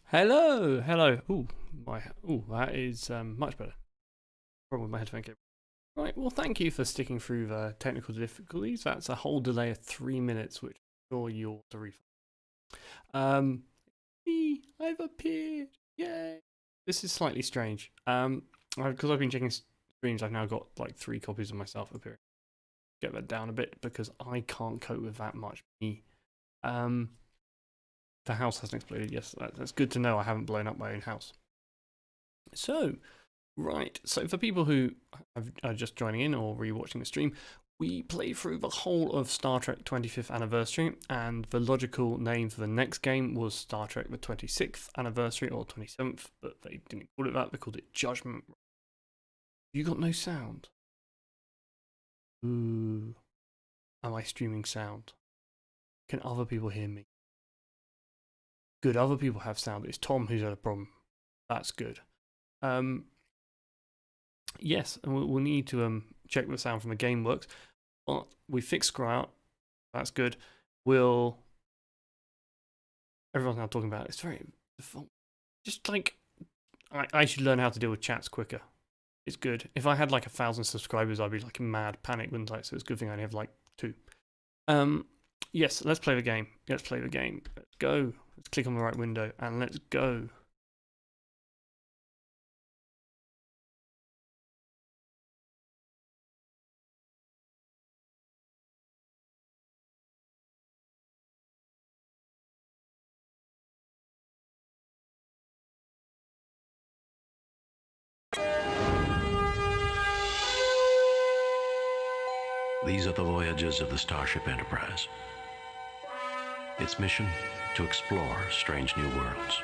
Hello, hello. That is much better. Problem with my headphone cable. Right, well, thank you for sticking through the technical difficulties. That's a whole delay of 3 minutes, which I'm sure you ought to refund. I've appeared. Yay! This is slightly strange. Because I've been checking streams, I've now got like 3 copies of myself appearing. Get that down a bit because I can't cope with that much. The house hasn't exploded. Yes, that's good to know. I haven't blown up my own house. So, right. So for people who are just joining in or rewatching the stream, we played through the whole of Star Trek 25th Anniversary, and the logical name for the next game was Star Trek the 26th Anniversary or 27th, but they didn't call it that. They called it Judgment. You got no sound. Ooh. Am I streaming sound? Can other people hear me? Good, other people have sound. It's Tom who's had a problem. That's good. Yes, and we'll need to check the sound from the game works. But we fixed Screw Out. That's good. Everyone's now talking about it. It's very just like I should learn how to deal with chats quicker. It's good. If I had like 1,000 subscribers, I'd be like in mad panic, wouldn't I? So it's a good thing I only have like 2. Yes, let's play the game. Let's play the game. Let's go. Let's click on the right window and let's go. These are the voyages of the Starship Enterprise. Its mission, to explore strange new worlds,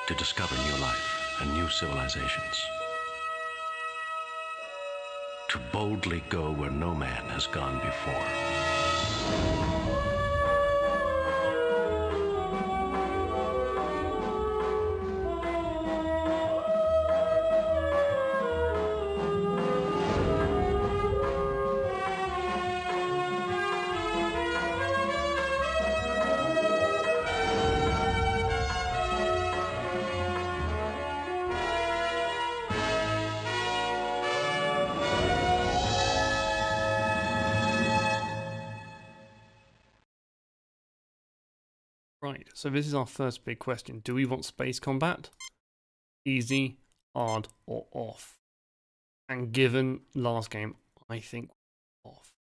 to discover new life and new civilizations, to boldly go where no man has gone before. Right, so this is our first big question. Do we want space combat? Easy, hard, or off? And given last game, I think off.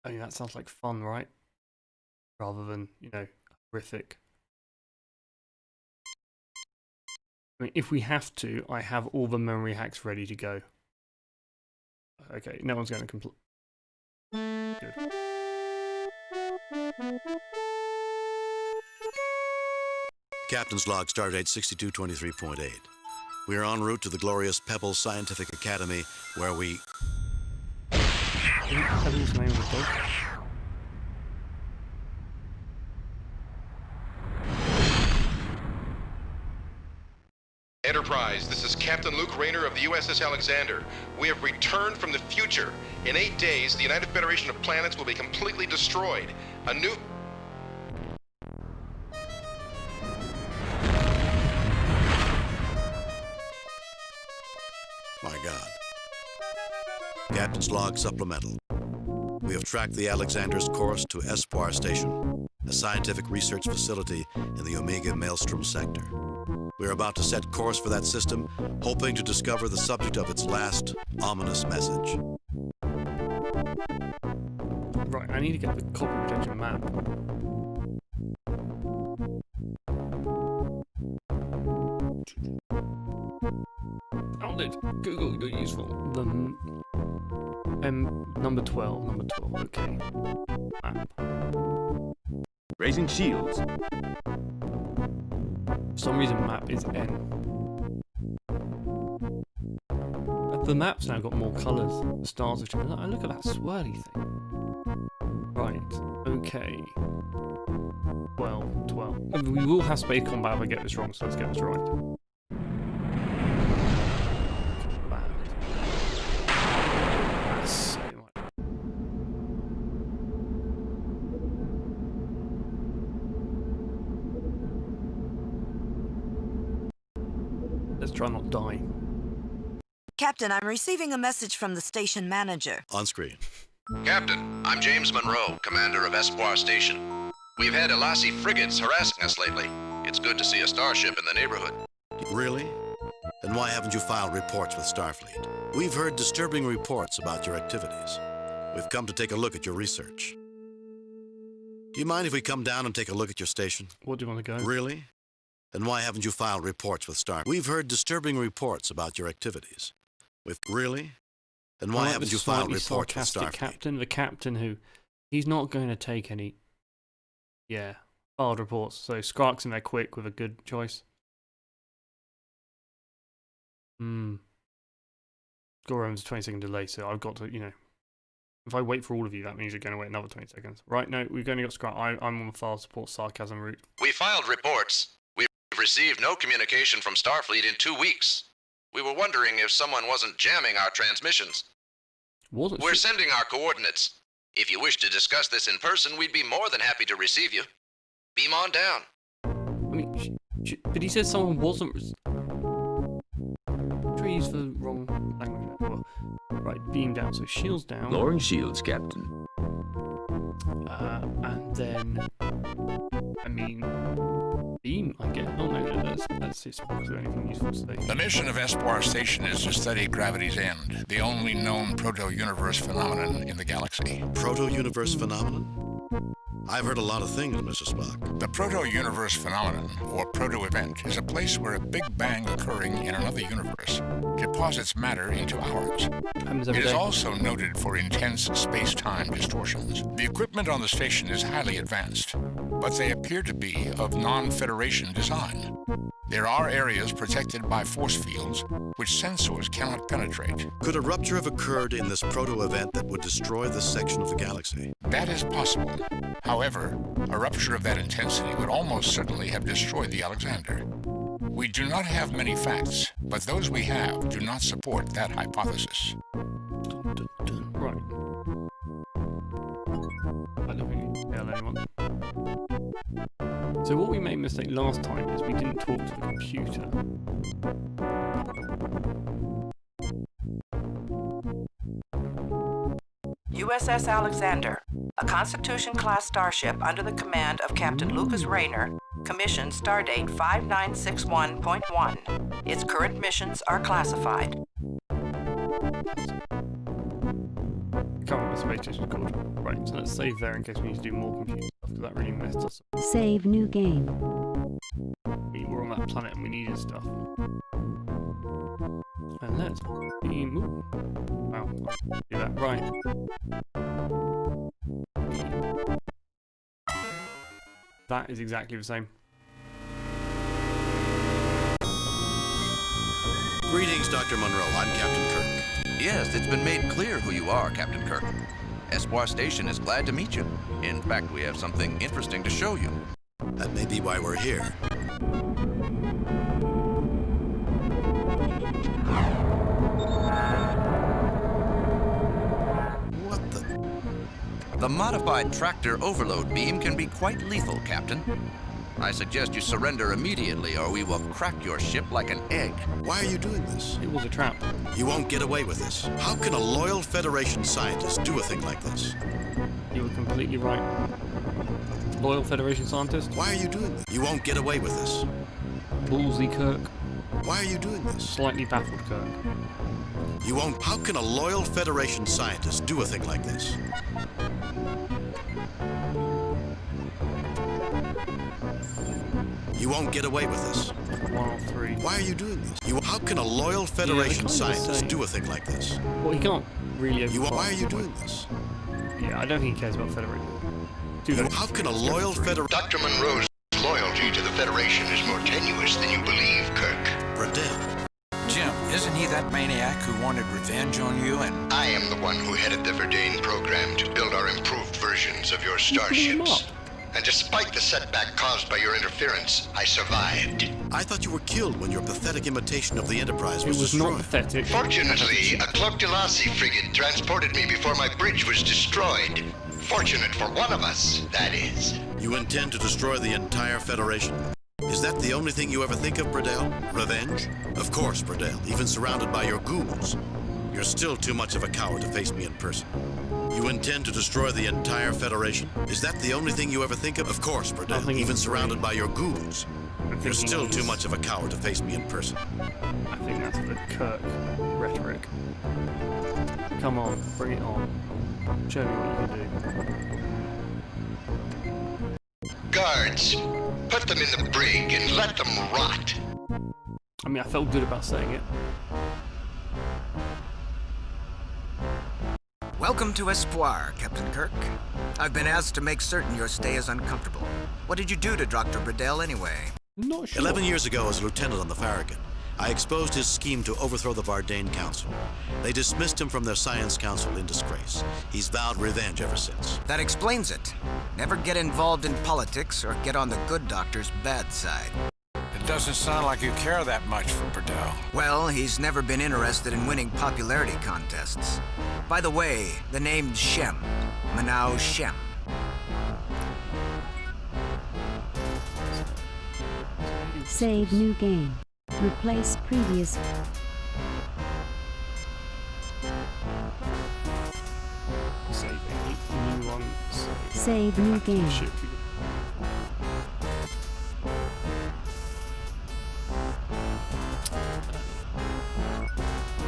I mean, that sounds like fun, right? Rather than, horrific. I mean, if we have to, I have all the memory hacks ready to go. Okay, no one's going to complain. Good. Captain's log, stardate 6223.8. We are en route to the glorious Pebble Scientific Academy, where we... Pebble's name of the dog? Enterprise, this is Captain Luke Rayner of the USS Alexander. We have returned from the future. In 8 days, the United Federation of Planets will be completely destroyed. A new... My God. Captain's log supplemental. We have tracked the Alexander's course to Espoir Station, a scientific research facility in the Omega Maelstrom sector. We are about to set course for that system, hoping to discover the subject of its last ominous message. Right, I need to get the copy protection map. Found it! Google, you're useful. The number 12, okay. Map. Raising shields. For some reason map is N. The map's now got more colours. The stars have changed. Look at that swirly thing. Right, okay. 12. We will have space combat if I get this wrong, so let's get this right. Combat. That's so much. try and not die. Captain, I'm receiving a message from the station manager. On screen. Captain, I'm James Monroe, commander of Espoir Station. We've had Elassie frigates harassing us lately. It's good to see a starship in the neighborhood. Really? Then why haven't you filed reports with Starfleet? We've heard disturbing reports about your activities. We've come to take a look at your research. Do you mind if we come down and take a look at your station? What do you want to go? Really? Then why haven't you filed reports with Starfleet? We've heard disturbing reports about your activities. Really? Then why haven't you filed reports with Starfleet? Captain, the captain who, he's not going to take any, filed reports. So Skrark's in there quick with a good choice. Gorham's 20-second delay, so I've got to, if I wait for all of you, that means you're going to wait another 20 seconds. Right, no, we've only got Skrark. I'm on the file support sarcasm route. We filed reports. We've received no communication from Starfleet in 2 weeks. We were wondering if someone wasn't jamming our transmissions. We're sending our coordinates. If you wish to discuss this in person, we'd be more than happy to receive you. Beam on down. I mean, but he said someone wasn't. Trees for the wrong language. Well, right, beam down. So shields down. Lowering shields, Captain. And then, beam. I guess. Oh no, that's his spot. Anything useful to say? The mission of Espoir Station is to study gravity's end, the only known proto-universe phenomenon in the galaxy. Proto-universe phenomenon? I've heard a lot of things, Mr. Spock. The proto-universe phenomenon, or proto-event, is a place where a big bang occurring in another universe deposits matter into ours. It is also noted for intense space-time distortions. The equipment on the station is highly advanced, but they appear to be of non-Federation design. There are areas protected by force fields which sensors cannot penetrate. Could a rupture have occurred in this proto-event that would destroy this section of the galaxy? That is possible. However, a rupture of that intensity would almost certainly have destroyed the Alexander. We do not have many facts, but those we have do not support that hypothesis. Right. I don't think you tell anyone. So what we made a mistake last time is we didn't talk to the computer. USS Alexander, a Constitution-class starship under the command of Captain Lucas Rayner, commissioned stardate 5961.1. Its current missions are classified. Come on, the space station's called. Right, so let's save there in case we need to do more computer stuff, because that really messed us up. Save new game. We were on that planet and we needed stuff. And let's beam. Ooh. Wow, do that right. That is exactly the same. Greetings, Dr. Monroe. I'm Captain Kirk. Yes, it's been made clear who you are, Captain Kirk. Espoir Station is glad to meet you. In fact, we have something interesting to show you. That may be why we're here. What the? The modified tractor overload beam can be quite lethal, Captain. I suggest you surrender immediately or we will crack your ship like an egg. Why are you doing this? It was a trap. You won't get away with this. How can a loyal Federation scientist do a thing like this? You were completely right. Loyal Federation scientist. Why are you doing this? You won't get away with this. Ballsy Kirk. Why are you doing this? Slightly baffled Kirk. You won't. How can a loyal Federation scientist do a thing like this? You won't get away with this. 103. Why are you doing this? How can a loyal Federation scientist do a thing like this? Well, he can't really. Why are you doing this? Yeah, I don't think he cares about Federation. How can a loyal Federation... Dr. Monroe's loyalty to the Federation is more tenuous than you believe, Kirk. Bradell. Jim, isn't he that maniac who wanted revenge on you and... I am the one who headed the Verdane program to build our improved versions of your starships. And despite the setback caused by your interference, I survived. I thought you were killed when your pathetic imitation of the Enterprise was destroyed. It was not pathetic. Fortunately, a Cloak de Lassie frigate transported me before my bridge was destroyed. Fortunate for one of us, that is. You intend to destroy the entire Federation? Is that the only thing you ever think of, Burdell? Revenge? Of course, Burdell, even surrounded by your ghouls. You're still too much of a coward to face me in person. You intend to destroy the entire Federation? Is that the only thing you ever think of? Of course, Burdell, even surrounded by your ghouls. You're still too much of a coward to face me in person. I think that's the Kirk rhetoric. Come on, bring it on. Show me what you can do. Guards, put them in the brig and let them rot. I mean, I felt good about saying it. Welcome to Espoir, Captain Kirk. I've been asked to make certain your stay is uncomfortable. What did you do to Dr. Burdell anyway? Not sure. 11 years ago, as lieutenant on the Farragut, I exposed his scheme to overthrow the Vardain Council. They dismissed him from their science council in disgrace. He's vowed revenge ever since. That explains it. Never get involved in politics or get on the good doctor's bad side. It doesn't sound like you care that much for Burdell. Well, he's never been interested in winning popularity contests. By the way, the name's Shem. Manau Shem. Save new game. Replace previous. Save any new one. Save new game.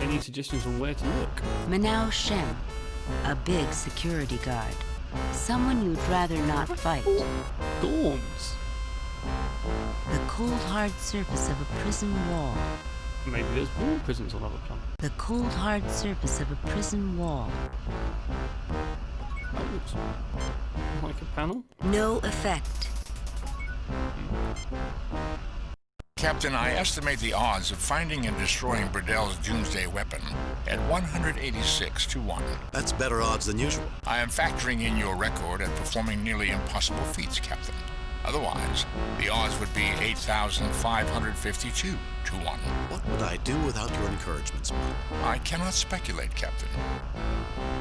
Any suggestions on where to look? Manau Shem, a big security guard. Someone you'd rather not fight. Dorms. The cold hard surface of a prison wall. Maybe there's more prisons on other planets. The cold hard surface of a prison wall. That looks like a panel. No effect. Captain, I estimate the odds of finding and destroying Burdell's doomsday weapon at 186 to 1. That's better odds than usual. I am factoring in your record at performing nearly impossible feats, Captain. Otherwise, the odds would be 8,552 to 1. What would I do without your encouragement, Spock? I cannot speculate, Captain.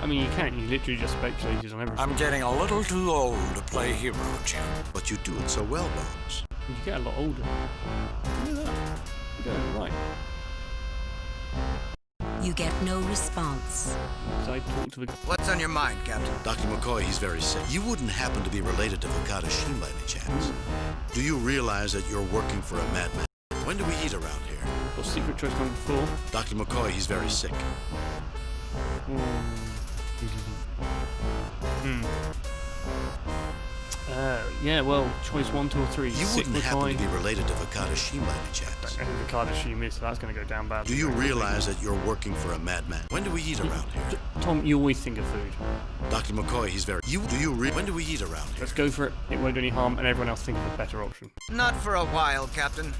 I mean, you can't. You literally just speculated on everything. I'm getting a little too old to play hero, Jim. But you do it so well, Bones. You get a lot older. Look at that. You're going right. You get no response. So I talked to the... What's on your mind, Captain? Dr. McCoy, he's very sick. You wouldn't happen to be related to Vakata Sheen by any chance. Do you realize that you're working for a madman? When do we eat around here? What's secret choice number 4? Dr. McCoy, he's very sick. Yeah, well, choice 1, 2, or 3. You wouldn't happen to be related to Vakata Sheen by any chance. And Vakata Sheen is, so that's going to go down bad. Do you realize that you're working for a madman? When do we eat around here? Tom, you always think of food. Dr. McCoy, he's very... When do we eat around here? Let's go for it. It won't do any harm, and everyone else think of a better option. Not for a while, Captain.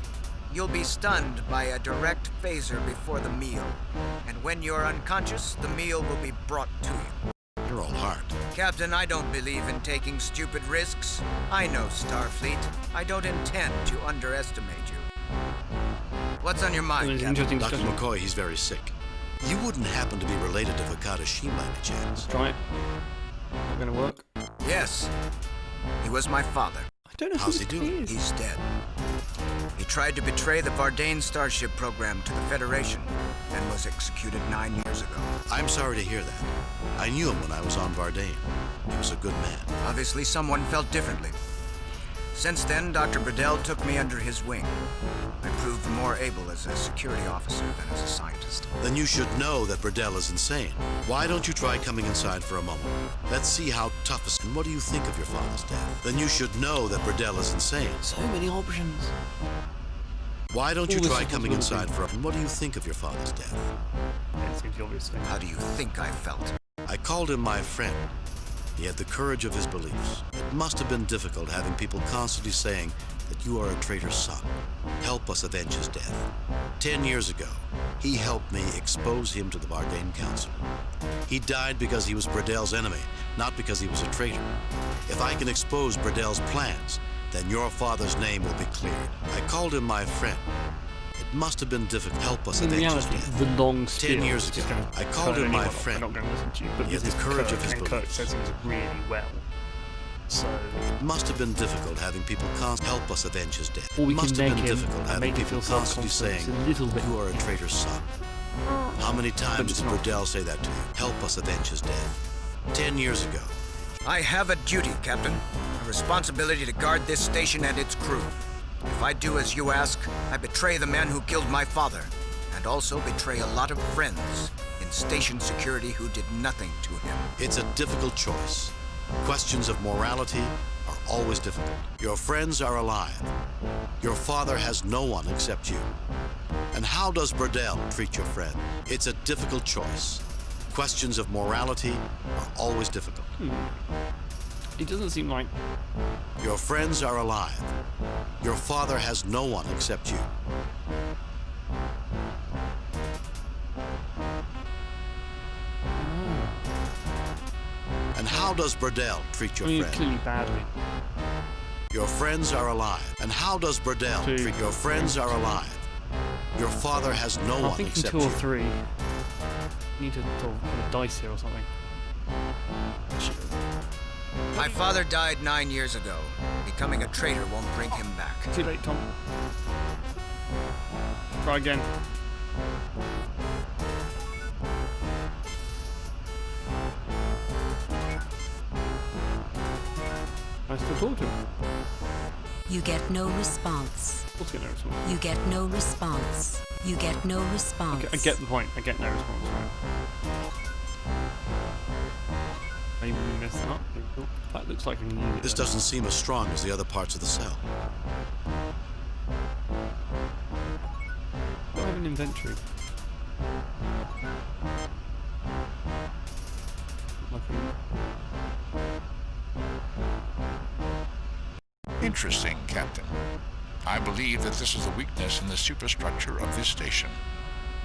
You'll be stunned by a direct phaser before the meal. And when you're unconscious, the meal will be brought to you. You're all heart. Captain, I don't believe in taking stupid risks. I know Starfleet. I don't intend to underestimate you. What's on your mind, Captain? Dr. McCoy, he's very sick. You wouldn't happen to be related to Vakata Sheen by any chance. Try it. Not gonna work. Yes. He was my father. I don't know How's he doing? He's dead. He tried to betray the Vardain Starship program to the Federation and was executed 9 years ago. I'm sorry to hear that. I knew him when I was on Vardain. He was a good man. Obviously, someone felt differently. Since then, Dr. Burdell took me under his wing. I proved more able as a security officer than as a scientist. Then you should know that Burdell is insane. Why don't you try coming inside for a moment? Let's see how tough is. And what do you think of your father's death? Then you should know that Burdell is insane. So many options. Why don't you try coming inside for a... And what do you think of your father's death? It seems the obvious thing. How do you think I felt? I called him my friend. He had the courage of his beliefs. It must have been difficult having people constantly saying that you are a traitor's son. Help us avenge his death. 10 years ago, he helped me expose him to the Vardain Council. He died because he was Burdell's enemy, not because he was a traitor. If I can expose Burdell's plans, then your father's name will be cleared. I called him my friend. It must have been difficult. Help us avenge his death. The long spiel. 10 years ago, I called him my friend. I'm not going to listen to you, but he had the courage of his Kirk beliefs. says things really well. So it must have been difficult having people constantly help us avenge his death. Or we It must can have neg been him difficult and having make him people feel constantly saying, self-confidence a little bit. "You are a traitor's son." How many times it's did not. Burdell say that to you? Help us avenge his death. 10 years ago. I have a duty, Captain. A responsibility to guard this station and its crew. If I do as you ask, I betray the man who killed my father, and also betray a lot of friends in station security who did nothing to him. It's a difficult choice. Questions of morality are always difficult. Your friends are alive. Your father has no one except you. And how does Burdell treat your friend? It's a difficult choice. Questions of morality are always difficult. It doesn't seem like... Your friends are alive. Your father has no one except you. And how does Burdell treat your friend? Clearly badly. Your friends are alive. And how does Burdell treat your friends are alive? Your father has no one except you. I think 2 or 3. Need to sort of dice here or something. My father died 9 years ago. Becoming a traitor won't bring him back. Too late, Tom. Try again. I still talk to him. You get no response. What's get no response? You get no response. You get no response. Okay, I get the point. I get no response. Right? Maybe we messed that up. That looks like a new unit. This doesn't seem as strong as the other parts of the cell. Do I have an inventory? Interesting, Captain. I believe that this is a weakness in the superstructure of this station.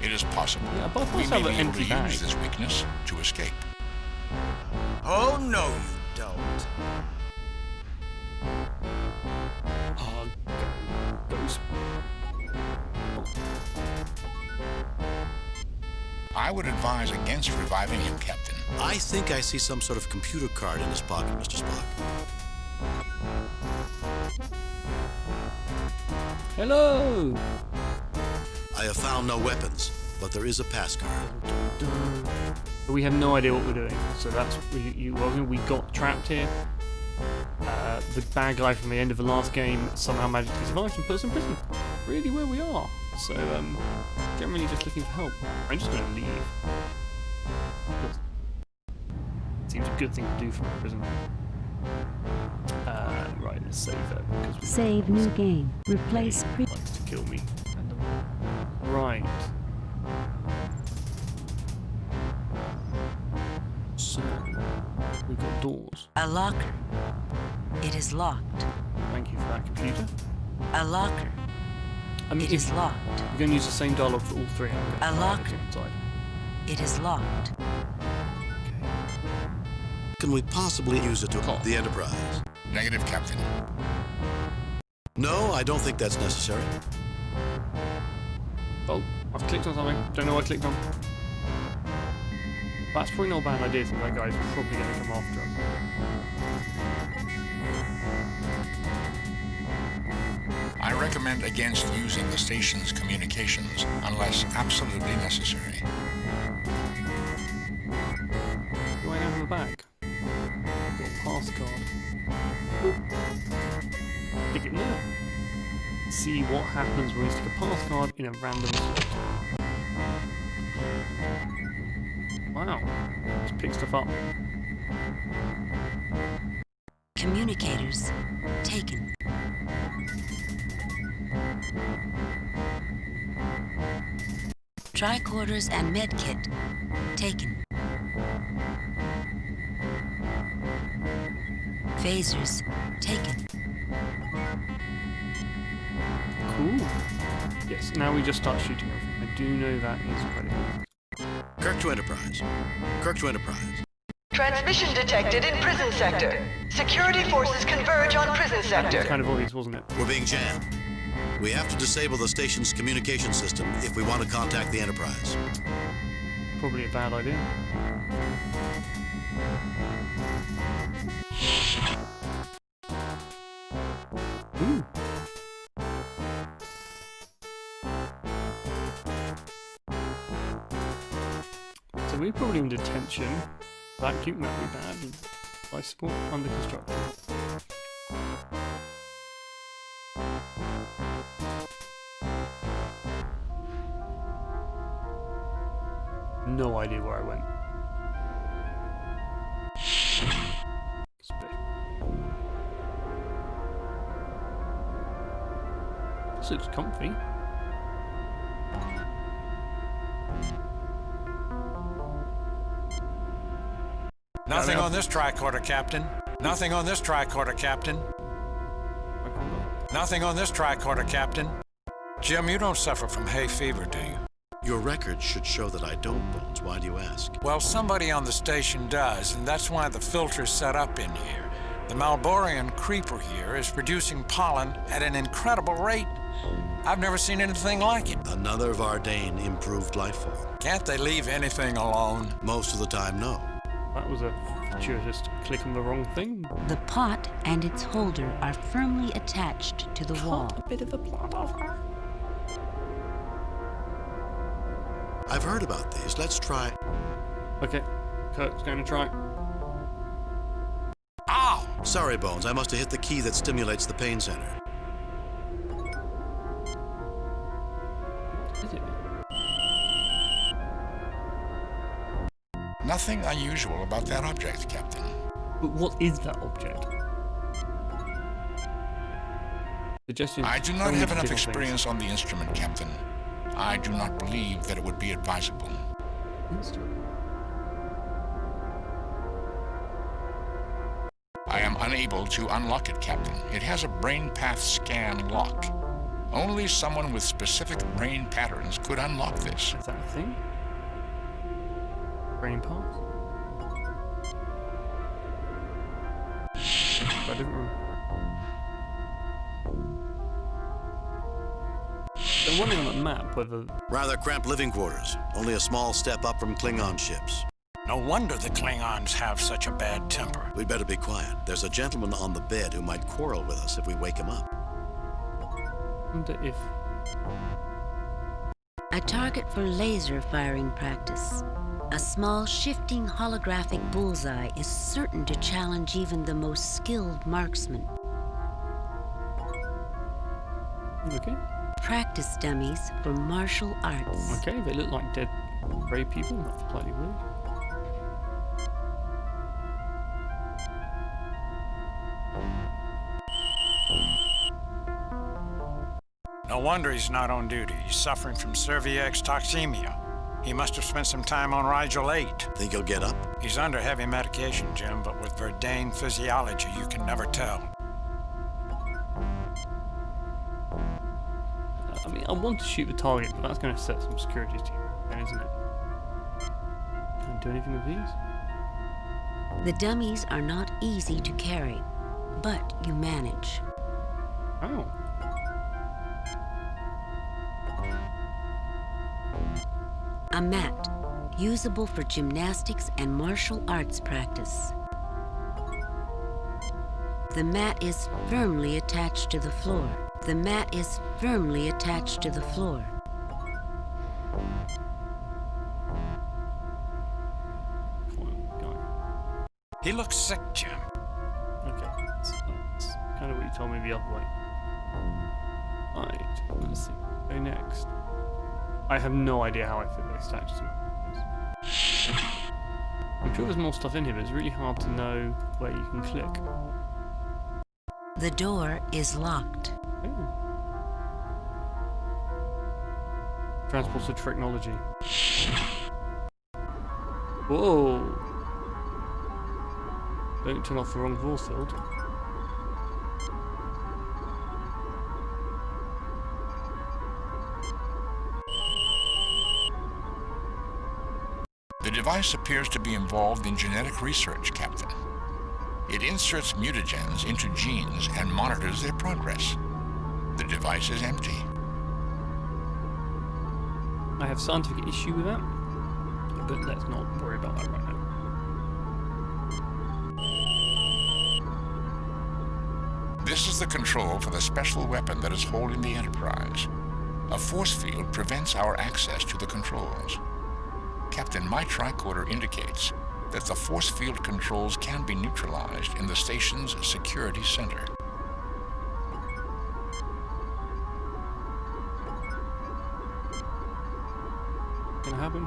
It is possible we may be able to use this weakness to escape. Oh, no, you don't. Oh, those... I would advise against reviving him, Captain. I think I see some sort of computer card in his pocket, Mr. Spock. Hello! I have found no weapons, but there is a pass card. But we have no idea what we're doing, so that's we got trapped here. The bad guy from the end of the last game somehow magically survived and put us in prison. Really where we are. So, generally just looking for help. I'm just going to leave. Seems a good thing to do from a prison. Right, let's save that. Save new game. Replace pre... likes to kill me. Right. So, we've got doors. A locker. It is locked. Thank you for that, computer. A locker. It is locked. We're going to use the same dialogue for all 3. A locker. It is locked. Okay. Can we possibly use it to call the Enterprise? Negative, Captain. No, I don't think that's necessary. Oh, I've clicked on something. Don't know what I clicked on. That's probably not a bad idea, since that guy's probably going to come after us. I recommend against using the station's communications unless absolutely necessary. Do I have a bag? I've got a pass card. Stick it in there. See what happens when we stick a pass card in a random slot. Wow, let's pick stuff up. Communicators taken. Tricorders and medkit taken. Phasers taken. Cool. Yes, now we just start shooting everything. I do know that is critical. Kirk to Enterprise. Kirk to Enterprise. Transmission detected in prison sector. Security forces converge on prison sector. That was kind of obvious, wasn't it? We're being jammed. We have to disable the station's communication system if we want to contact the Enterprise. Probably a bad idea. we're probably in detention. Vacuum, that'd be bad. Life support under construction. No idea where I went. This looks comfy. Nothing on this tricorder, Captain. Nothing on this tricorder, Captain. Nothing on this tricorder, Captain. Jim, you don't suffer from hay fever, do you? Your record should show that I don't, Bones. Why do you ask? Well, somebody on the station does, and that's why the filter's set up in here. The Malborian creeper here is producing pollen at an incredible rate. I've never seen anything like it. Another Vardane improved life form. Can't they leave anything alone? Most of the time, no. That was a fortuitous click on the wrong thing. The pot and its holder are firmly attached to the wall. A bit of a plot of her. I've heard about these. Let's try. Okay, Kirk's going to try. Ow! Sorry, Bones. I must have hit the key that stimulates the pain center. Is it? Nothing unusual about that object, Captain. But what is that object? Suggestions. I do not have enough experience on the instrument, Captain. I do not believe that it would be advisable. I am unable to unlock it, Captain. It has a brain path scan lock. Only someone with specific brain patterns could unlock this. Is that a thing? Brain path? I didn't remember. I'm wondering on that map whether... Rather cramped living quarters. Only a small step up from Klingon ships. No wonder the Klingons have such a bad temper. We'd better be quiet. There's a gentleman on the bed who might quarrel with us if we wake him up. I wonder if... A target for laser firing practice. A small shifting holographic bullseye is certain to challenge even the most skilled marksman. Okay. Practice dummies for martial arts. Okay, they look like dead grey people. That's slightly weird. No wonder he's not on duty. He's suffering from cerviax toxemia. He must have spent some time on Rigel 8. Think he'll get up? He's under heavy medication, Jim, but with Verdane physiology, you can never tell. I mean, I want to shoot the target, but that's going to set some security to you, isn't it? Can I do anything with these? The dummies are not easy to carry, but you manage. Oh. A mat, usable for gymnastics and martial arts practice. The mat is firmly attached to the floor. The mat is firmly attached to the floor. He looks sick, Jim. Okay, that's kind of what you told me the other way. Right, let's see. Go next. I have no idea how I fit those statues in. I'm sure there's more stuff in here, but it's really hard to know where you can click. The door is locked. Ooh. Transporter technology. Whoa! Don't turn off the wrong force field. The device appears to be involved in genetic research, Captain. It inserts mutagens into genes and monitors their progress. The device is empty. I have scientific issue with that, but let's not worry about that right now. This is the control for the special weapon that is holding the Enterprise. A force field prevents our access to the controls. Captain, my tricorder indicates that the force field controls can be neutralized in the station's security center. Gonna happen?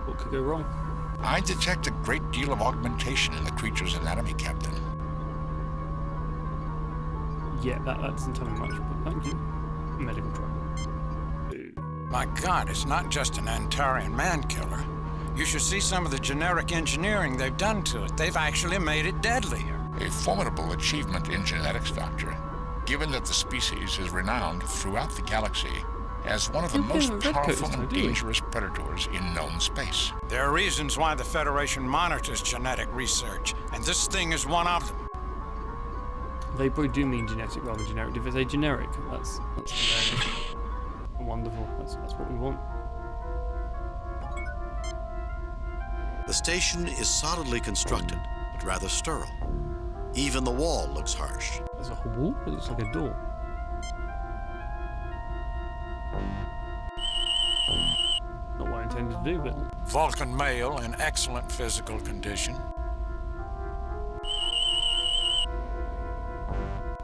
What could go wrong? I detect a great deal of augmentation in the creature's anatomy, Captain. Yeah, that doesn't tell me much, but thank you. Medical trouble. My God, it's not just an Antarian man-killer. You should see some of the generic engineering they've done to it. They've actually made it deadlier. A formidable achievement in genetics, Doctor, given that the species is renowned throughout the galaxy as one of the most powerful and dangerous predators in known space. There are reasons why the Federation monitors genetic research, and this thing is one of them. They probably do mean genetic rather than generic. If they say generic, that's generic. Wonderful. That's what we want. The station is solidly constructed, but rather sterile. Even the wall looks harsh. There's a wall? It looks like a door. Not what I intended to do, but... Vulcan male in excellent physical condition.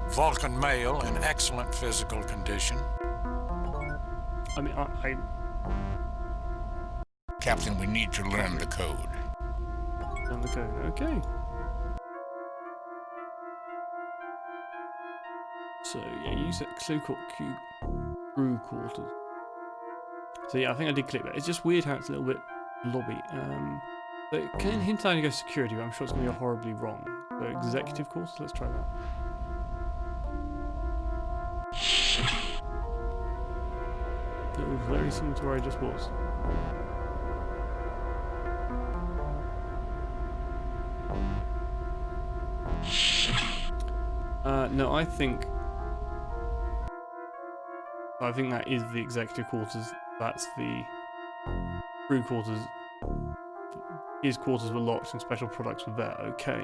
Vulcan male in excellent physical condition. I mean, I... Captain, we need to learn the code. Learn the code, okay. So, yeah, use it. Crew quarters. So, yeah, I think I did click that. It's just weird how it's a little bit lobby. So it can hint at go security, but I'm sure it's going to be horribly wrong. So, executive quarters, let's try that. It was very similar to where I just was. No, I think that is the executive quarters. That's the crew quarters. His quarters were locked and special products were there. Okay.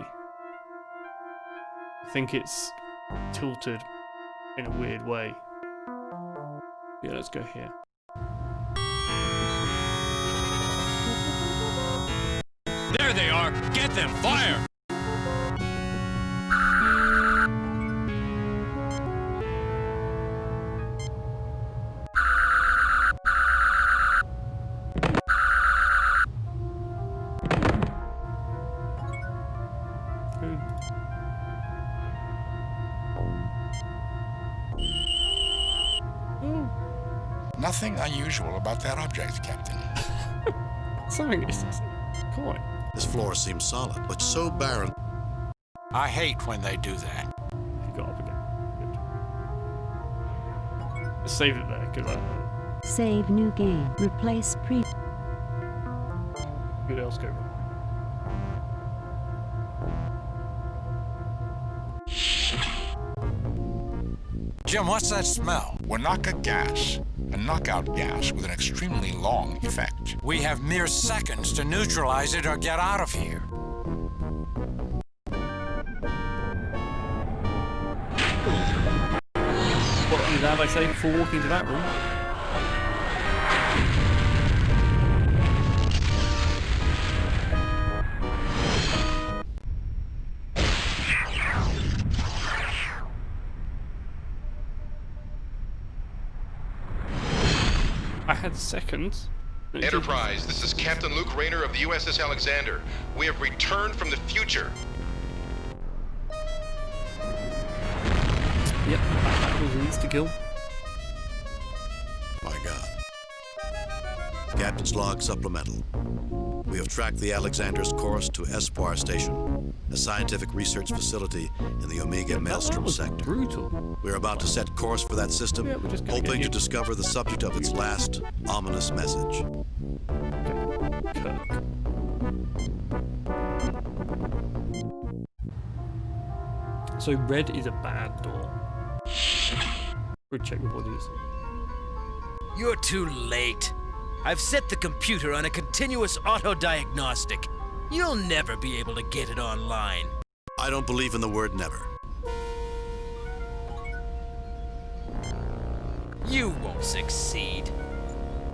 I think it's tilted in a weird way. Yeah, let's go here. There they are! Get them! Fire! Nothing unusual about that object, Captain. Something is come on. This floor seems solid, but so barren. I hate when they do that. You got up again. Good. Let's save it there, because Save new game. Replace pre. What else go wrong? Jim, what's that smell? Wanaka gas. A knockout gas with an extremely long effect. We have mere seconds to neutralize it or get out of here. What did I say before walking into that room? I had seconds. Enterprise, this is Captain Luke Rayner of the USS Alexander. We have returned from the future. Yep, that was easy to kill. My God. Captain's log supplemental. We have tracked the Alexander's course to Espoir Station, a scientific research facility in the Omega Maelstrom sector. Brutal. We're about to set course for that system, hoping to discover the subject of its last ominous message. Kirk. So red is a bad door. We'll check what it is. You're too late. I've set the computer on a continuous auto-diagnostic. You'll never be able to get it online. I don't believe in the word never. You won't succeed.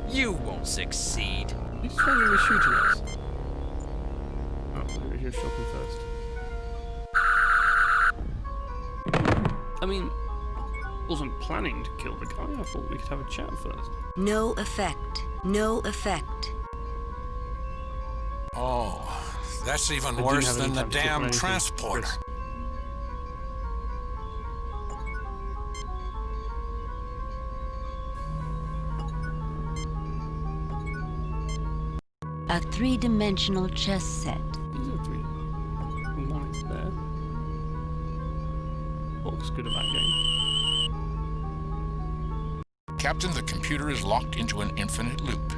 You won't succeed. He's trying to shooting us. Oh, you're shopping first. I mean, wasn't planning to kill the guy. I thought we could have a chat first. No effect. No effect. Oh, that's even worse than the damn transporter. A three-dimensional chess set. These are three. One is there. Looks good at that game. Captain, the computer is locked into an infinite loop.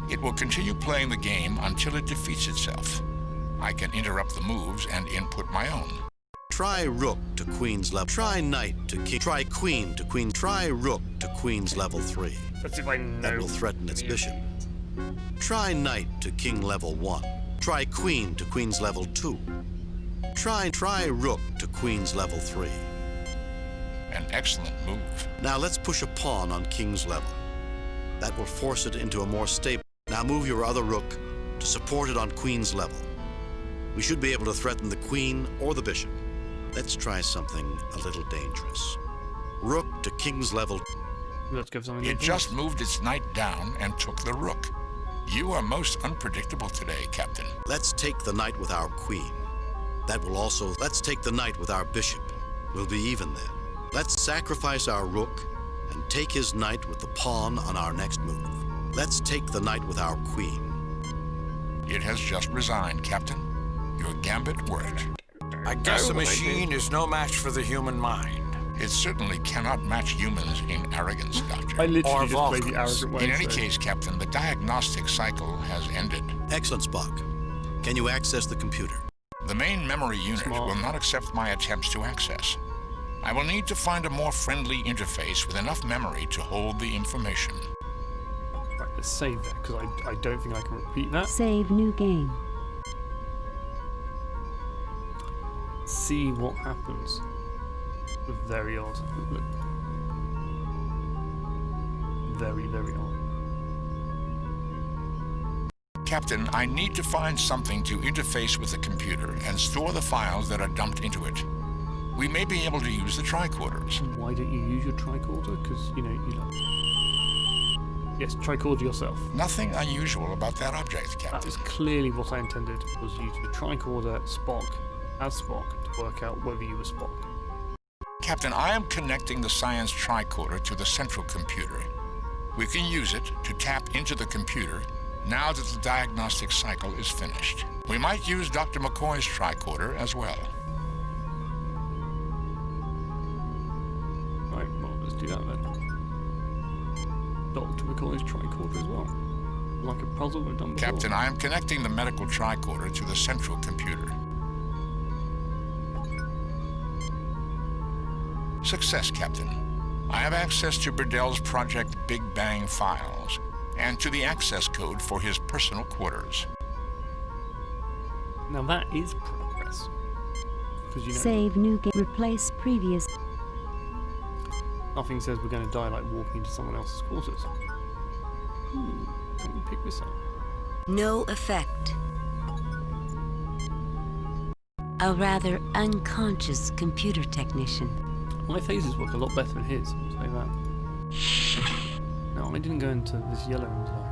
It will continue playing the game until it defeats itself. I can interrupt the moves and input my own. Try rook to queen's level. Try knight to king. Try queen to queen. Try rook to queen's level 3. That's if I know. That will threaten its bishop. Try knight to king level 1. Try queen to queen's level 2. Try rook to queen's level 3. An excellent move. Now let's push a pawn on king's level. That will force it into a more stable. Now move your other rook to support it on queen's level. We should be able to threaten the queen or the bishop. Let's try something a little dangerous. Rook to king's level. Let's give something. It just moved its knight down and took the rook. You are most unpredictable today, Captain. Let's take the knight with our queen. That will also. Let's take the knight with our bishop. We'll be even then. Let's sacrifice our rook and take his knight with the pawn on our next move. Let's take the knight with our queen. It has just resigned, Captain. Your gambit worked. I guess the machine is no match for the human mind. It certainly cannot match humans in arrogance, Doctor. I literally just played the arrogant way. In any case, Captain, the diagnostic cycle has ended. Excellent, Spock. Can you access the computer? The main memory unit will not accept my attempts to access. I will need to find a more friendly interface with enough memory to hold the information. Right, let's save that, because I don't think I can repeat that. Save new game. See what happens. Very odd. Very, very odd. Captain, I need to find something to interface with the computer and store the files that are dumped into it. We may be able to use the tricorders. Why don't you use your tricorder? Because, you know, you like... Yes, tricorder yourself. Nothing unusual about that object, Captain. That was clearly what I intended, was you to tricorder Spock as Spock to work out whether you were Spock. Captain, I am connecting the science tricorder to the central computer. We can use it to tap into the computer now that the diagnostic cycle is finished. We might use Dr. McCoy's tricorder as well. Right, well, let's do that then. Dr. McCoy's tricorder as well. Like a puzzle we've done before. Captain, I am connecting the medical tricorder to the central computer. Success, Captain. I have access to Burdell's Project Big Bang files and to the access code for his personal quarters. Now that is progress. Because you know, save new game. Replace previous. Nothing says we're going to die like walking into someone else's quarters. Can we pick this up? No effect. A rather unconscious computer technician. My phases work a lot better than his, I'll say that. No, I didn't go into this yellow room time.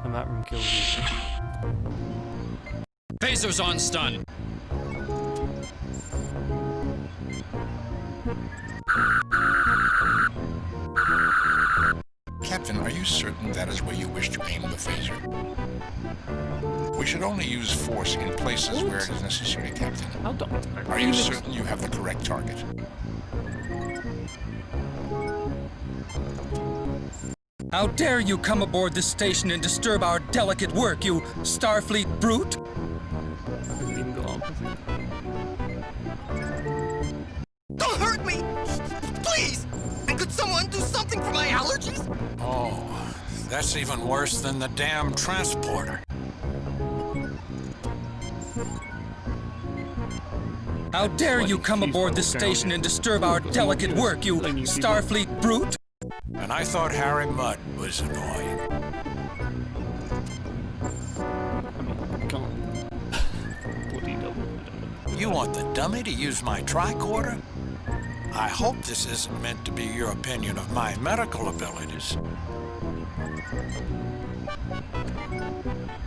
And that room kills you. Phasers on stun. Captain, are you certain that is where you wish to aim the phaser? We should only use force in places where it is necessary, Captain. Are you certain you have the correct target? How dare you come aboard this station and disturb our delicate work, you Starfleet brute! Don't hurt me! Please! And could someone do something for my allergies? Oh, that's even worse than the damn transporter. How dare you come aboard this station and disturb our delicate work, you Starfleet brute! And I thought Harry Mudd was annoying. You want the dummy to use my tricorder? I hope this isn't meant to be your opinion of my medical abilities.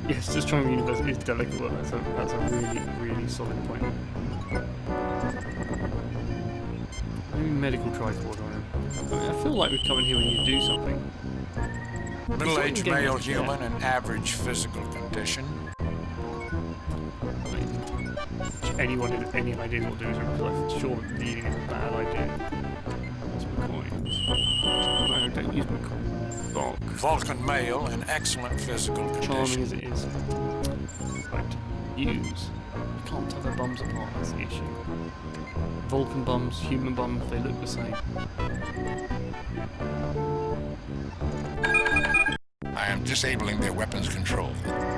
Yes, just trying to use is delicate work. That's a really, really solid point. Maybe medical tricorder on him. I mean, I feel like we come in here when you do something. Middle-aged male human in average physical condition. Anyone with any idea what to do is I'm sure leaving is a bad idea. What's McCoy? No, don't use McCoy. Bulk. Vulcan male in excellent physical condition. Charming as it is. Right. Use. You can't tell their bums apart, that's the issue. Vulcan bums, human bums, they look the same. I am disabling their weapons control.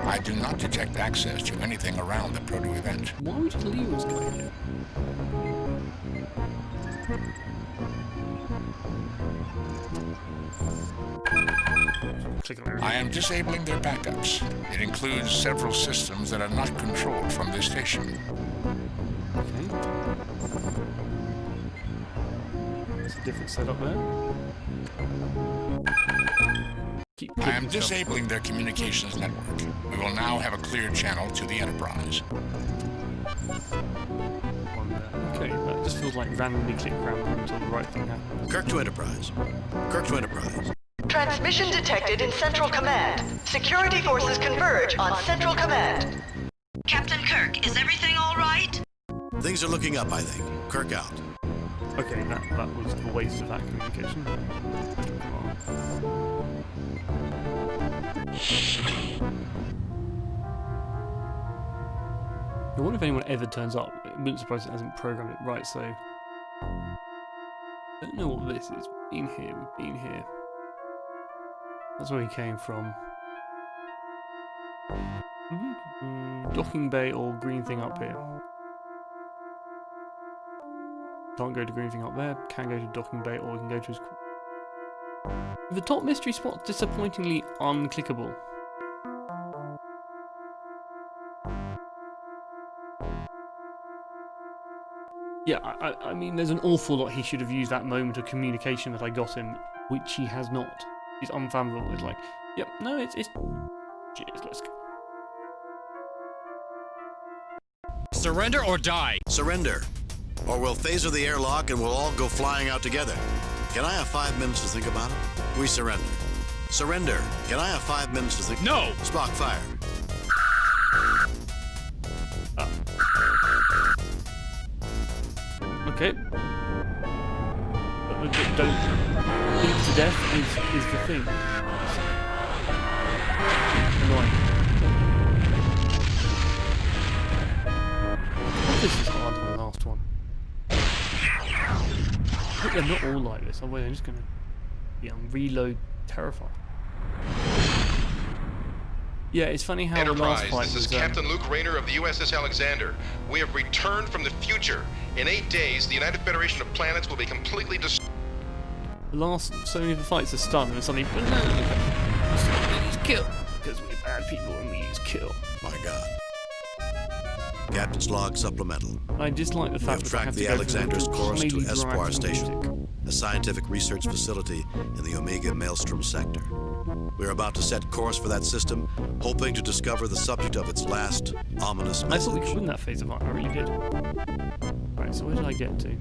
I do not detect access to anything around the proto-event. Why would you leave us going here? I am disabling their backups. It includes several systems that are not controlled from this station. Okay. There's a different setup there. I am disabling their communications network. We will now have a clear channel to the Enterprise. Okay, that just feels like randomly click around until the right thing happens. Kirk to Enterprise. Kirk to Enterprise. Transmission detected in Central Command. Security forces converge on Central Command. Captain Kirk, is everything all right? Things are looking up, I think. Kirk out. Okay, that was a waste of that communication. I wonder if anyone ever turns up. It wouldn't surprise it hasn't programmed it right, so... I don't know what this is. We've been here. That's where we came from. Docking bay or green thing up here. Can't go to green thing up there. Can go to docking bay or we can go to his... The top mystery spot's disappointingly unclickable. Yeah, I mean, there's an awful lot he should have used that moment of communication that I got him, which he has not. He's unfathomable. It's like, yep, no, it's... Cheers, let's go. Surrender or die? Surrender. Or we'll phaser the airlock and we'll all go flying out together. Can I have 5 minutes to think about it? We surrender. Surrender. Can I have 5 minutes to think? No! Spock, fire. Okay. But don't beat to death is the thing. Annoying. This is harder than the last one. I hope they're not all like this, otherwise I'm just gonna be on reload terrified. Yeah, it's funny how the last fight this is Captain Luke Rayner of the USS Alexander. We have returned from the future. In 8 days, the United Federation of Planets will be completely destroyed. The last so many of the fights are stunned and suddenly we use kill because we're bad people and we use kill. My God. Captain's log supplemental. I dislike the fact that we have tracked the Alexander's course to Espoir Station, a scientific research facility in the Omega Maelstrom sector. We're about to set course for that system, hoping to discover the subject of its last ominous message. I thought we could win that phase of art, I really did. Right, so where did I get to?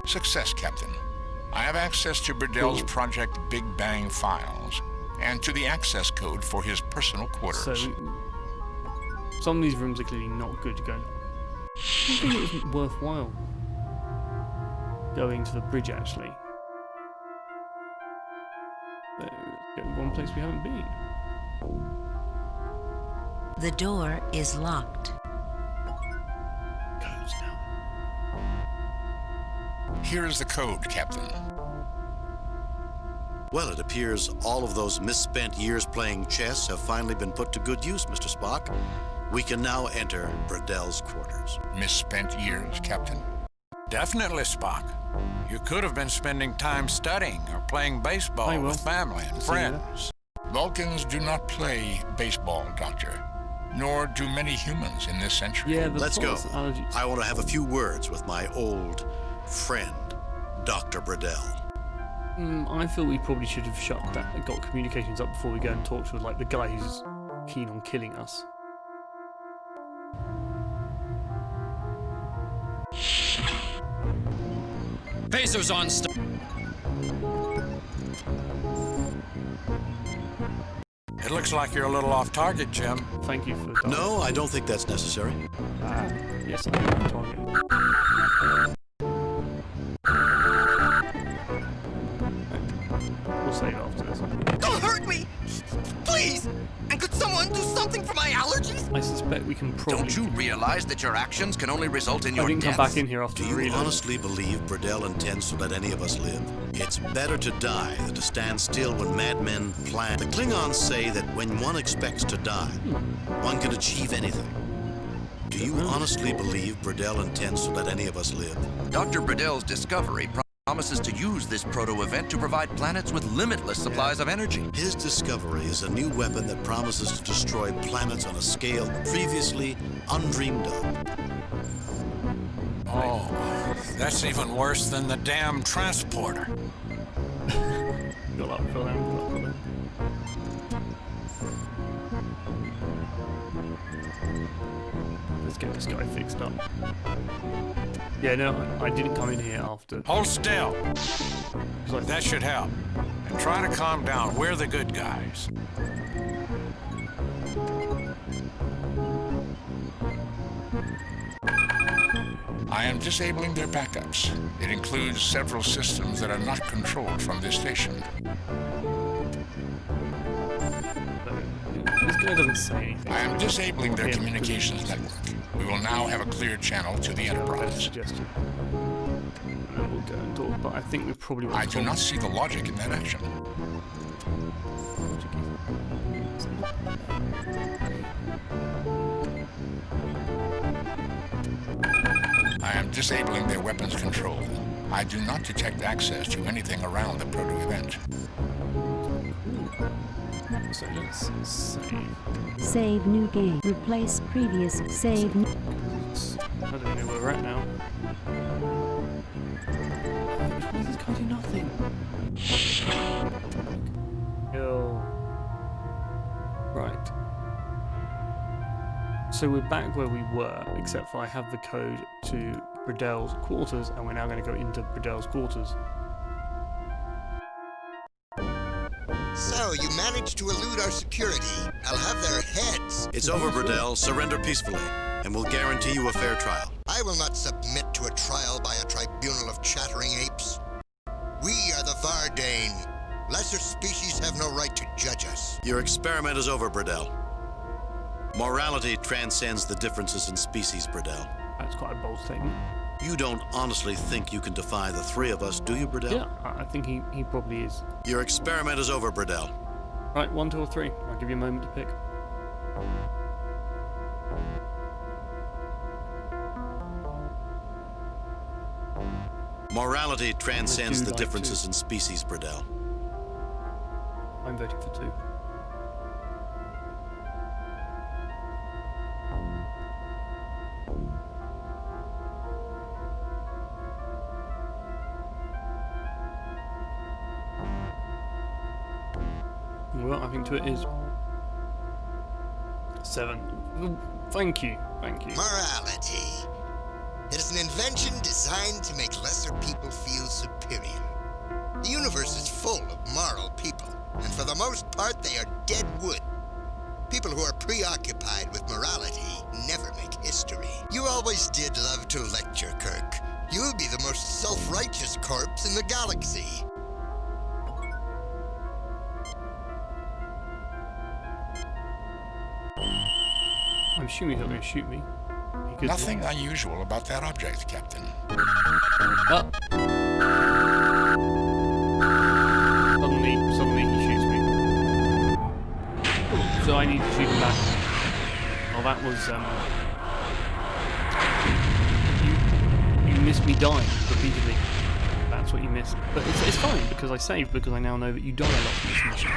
Success, Captain. I have access to Burdell's Project Big Bang files, and to the access code for his personal quarters. So, some of these rooms are clearly not good to go. I think it isn't worthwhile going to the bridge, actually. Let's go to one place we haven't been. The door is locked. Codes now. Here is the code, Captain. Well, it appears all of those misspent years playing chess have finally been put to good use, Mr. Spock. We can now enter Burdell's quarters. misspent years, Captain? Definitely, Spock. You could have been spending time studying or playing baseball with family and friends. Vulcans do not play baseball, Doctor. Nor do many humans in this century. Yeah, let's go. I want to have a few words with my old friend, Dr. Bradell. I feel we probably should have got communications up before we go and talk to like the guy who's keen on killing us. Phasers on It looks like you're a little off target, Jim. Thank you for that. No, I don't think that's necessary. Yes, I'm on target. We'll save it after this. Don't hurt me! Please! And could someone do something for my allergies? I suspect we can probably... Don't you realize that your actions can only result in your I didn't death? come back in here after Do you honestly believe Bradell intends to let any of us live? It's better to die than to stand still when madmen plan. The Klingons say that when one expects to die, one can achieve anything. Do you honestly believe Bradell intends to let any of us live? Dr. Bradell's discovery promises to use this proto-event to provide planets with limitless supplies of energy. His discovery is a new weapon that promises to destroy planets on a scale previously undreamed of. Oh, that's even worse than the damn transporter. Good luck, Phil. Let's get this guy fixed up. Yeah, no, I didn't come in here after. Hold still. That should help. And try to calm down. We're the good guys. I am disabling their backups. It includes several systems that are not controlled from this station. This guy doesn't say anything. I am disabling their communications network. We will now have a clear channel to the Enterprise. Suggestion. And then we'll go and talk, but I think we probably will. I do not see the logic in that action. I am disabling their weapons control. I do not detect access to anything around the proto-event. So let's save. Save new game. Replace previous save. I don't even know where we're at now. Why does this guy do nothing? Yo. Right. So we're back where we were, except for I have the code to Bradell's quarters, and we're now going to go into Bradell's quarters. So, you managed to elude our security. I'll have their heads. It's over, Bradell. Surrender peacefully, and we'll guarantee you a fair trial. I will not submit to a trial by a tribunal of chattering apes. We are the Vardane. Lesser species have no right to judge us. Your experiment is over, Bradell. Morality transcends the differences in species, Bradell. That's quite a bold statement. You don't honestly think you can defy the three of us, do you, Bradell? Yeah, I think he probably is. Your experiment is over, Bradell. Right, 1, 2, or 3. I'll give you a moment to pick. Morality transcends the differences in species, Bradell. I'm voting for 2. Well, I think 2 it is. 7. Thank you. Morality. It is an invention designed to make lesser people feel superior. The universe is full of moral people, and for the most part, they are dead wood. People who are preoccupied with morality never make history. You always did love to lecture, Kirk. You'll be the most self-righteous corpse in the galaxy. I'm assuming he's not going to shoot me. Nothing unusual about that object, Captain. Oh. Suddenly he shoots me. So I need to shoot him back. Oh, that was missed me dying repeatedly. That's what you missed. But it's fine, because I saved, because I now know that you die a lot in this mission.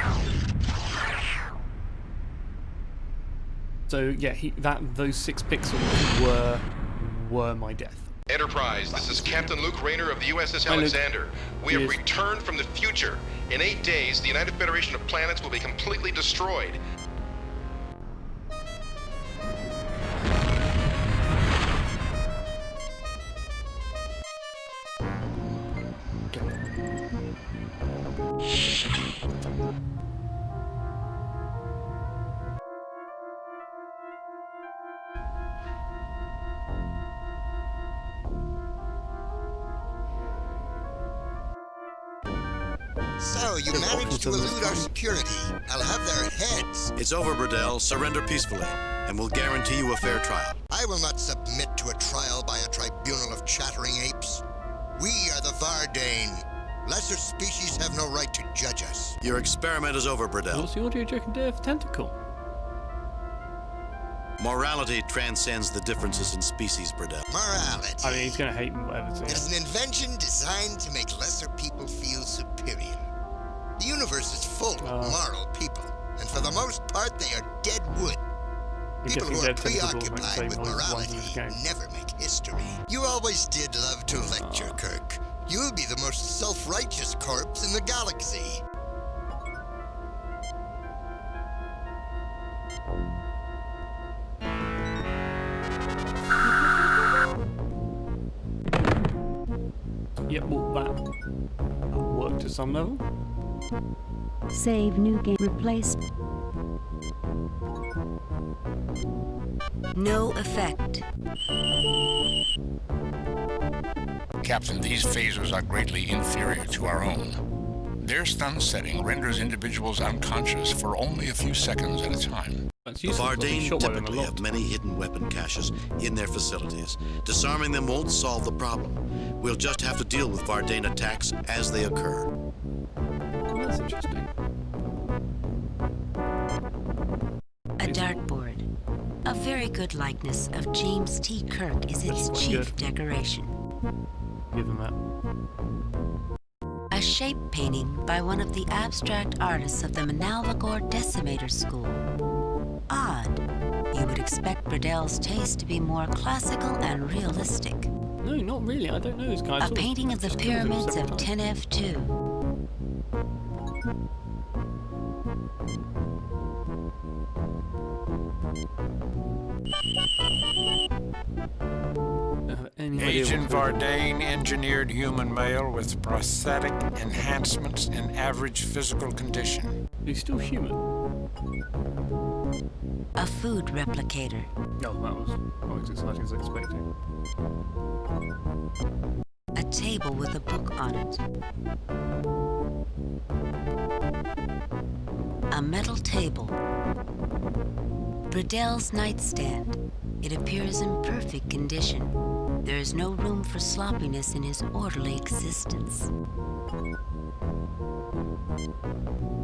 So yeah, those 6 pixels were my death. Enterprise, this is Captain Luke Rayner of the USS Alexander. We have returned from the future. In 8 days, the United Federation of Planets will be completely destroyed. So, you managed to elude our security. I'll have their heads. It's over, Burdell. Surrender peacefully, and we'll guarantee you a fair trial. I will not submit to a trial by a tribunal of chattering apes. We are the Vardane. Lesser species have no right to judge us. Your experiment is over, Burdell. What's the audio joke and Death Tentacle? Morality transcends the differences in species, Burdell. Morality. I mean, he's gonna hate me, whatever. It is an invention designed to make lesser people feel superior. The universe is full of moral people, and for the most part, they are dead wood. People who are preoccupied with morality never make history. You always did love to lecture, Kirk. You'll be the most self-righteous corpse in the galaxy. Yep, well, that worked to some level. Save new game. Replace. No effect. Captain, these phasers are greatly inferior to our own. Their stun setting renders individuals unconscious for only a few seconds at a time. The Vardane typically have many hidden weapon caches in their facilities. Disarming them won't solve the problem. We'll just have to deal with Vardane attacks as they occur. Oh, that's interesting. A dartboard. A very good likeness of James T. Kirk is its chief decoration. Give him that. A shape painting by one of the abstract artists of the Manalvagor Decimator School. Odd. You would expect Burdell's taste to be more classical and realistic. No, not really. I don't know this guy at all. A painting of the pyramids of 10F2. Agent Vardane engineered human male with prosthetic enhancements in average physical condition. He's still human. A food replicator. Oh, that was not as exciting as expected. A table with a book on it. A metal table. Burdell's nightstand. It appears in perfect condition. There is no room for sloppiness in his orderly existence.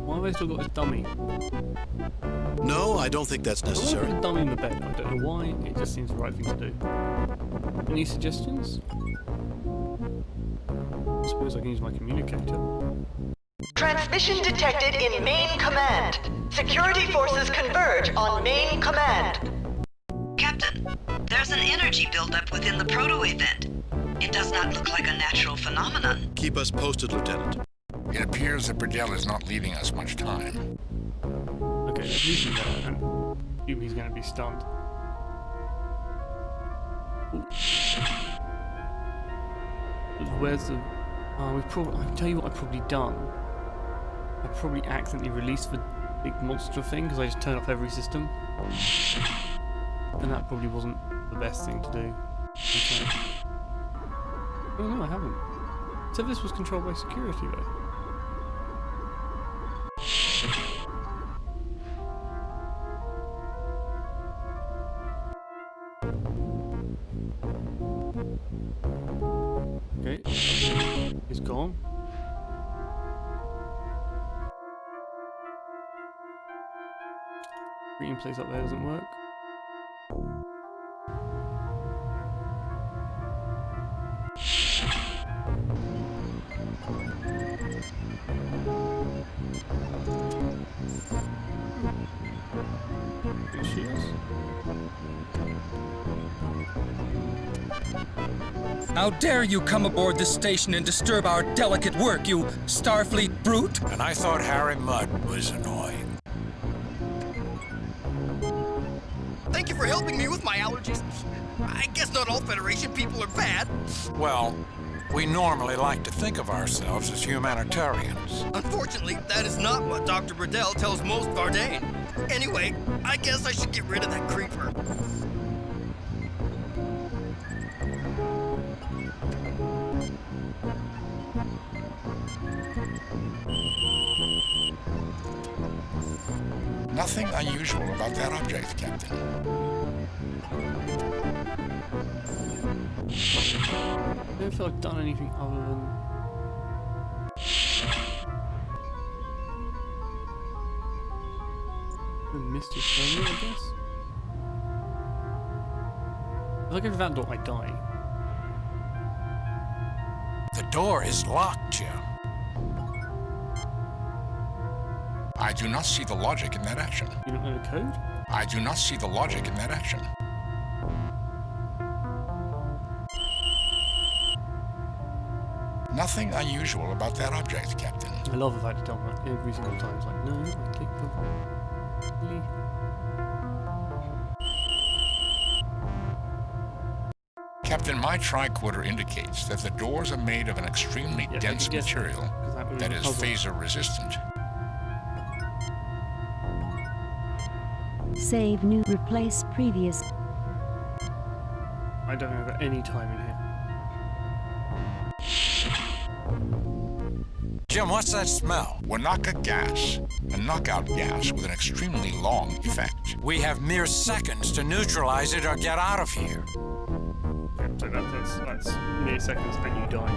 Why have I still got this dummy? No, I don't think that's necessary. I put a dummy in the bed. I don't know why. It just seems the right thing to do. Any suggestions? I suppose I can use my communicator. Transmission detected in main command. Security forces converge on main command. Captain, there's an energy buildup within the proto-event. It does not look like a natural phenomenon. Keep us posted, Lieutenant. It appears that Burdell is not leaving us much time. Okay, let's leave him there and assume he's going to be stunned. Ooh. Where's the... Oh, we've probably... I can tell you what I've probably done. I probably accidentally released the big monster thing because I just turned off every system. And that probably wasn't the best thing to do. Okay. Oh no, I haven't. So this was controlled by security though. Okay, he's gone. Green place up there doesn't work. How dare you come aboard this station and disturb our delicate work, you Starfleet brute? And I thought Harry Mudd was annoying. Thank you for helping me with my allergies. I guess not all Federation people are bad. Well, we normally like to think of ourselves as humanitarians. Unfortunately, that is not what Dr. Burdell tells most Vardane. Anyway, I guess I should get rid of that creeper. Nothing unusual about that object, Captain. I don't feel I've done anything other than... Missed his friend, I guess? If I go through that door, I die. The door is locked, Jim. I do not see the logic in that action. You don't know the code? I do not see the logic in that action. Nothing unusual about that object, Captain. I love the fact you've done that every single time. It's like, no, I click the... Really? Captain, my tricorder indicates that the doors are made of an extremely dense material that is phaser resistant. Save new, replace previous. I don't know about any time in here. Jim, what's that smell? Wanaka gas, a knockout gas with an extremely long effect. We have mere seconds to neutralize it or get out of here. So that's mere seconds and you die.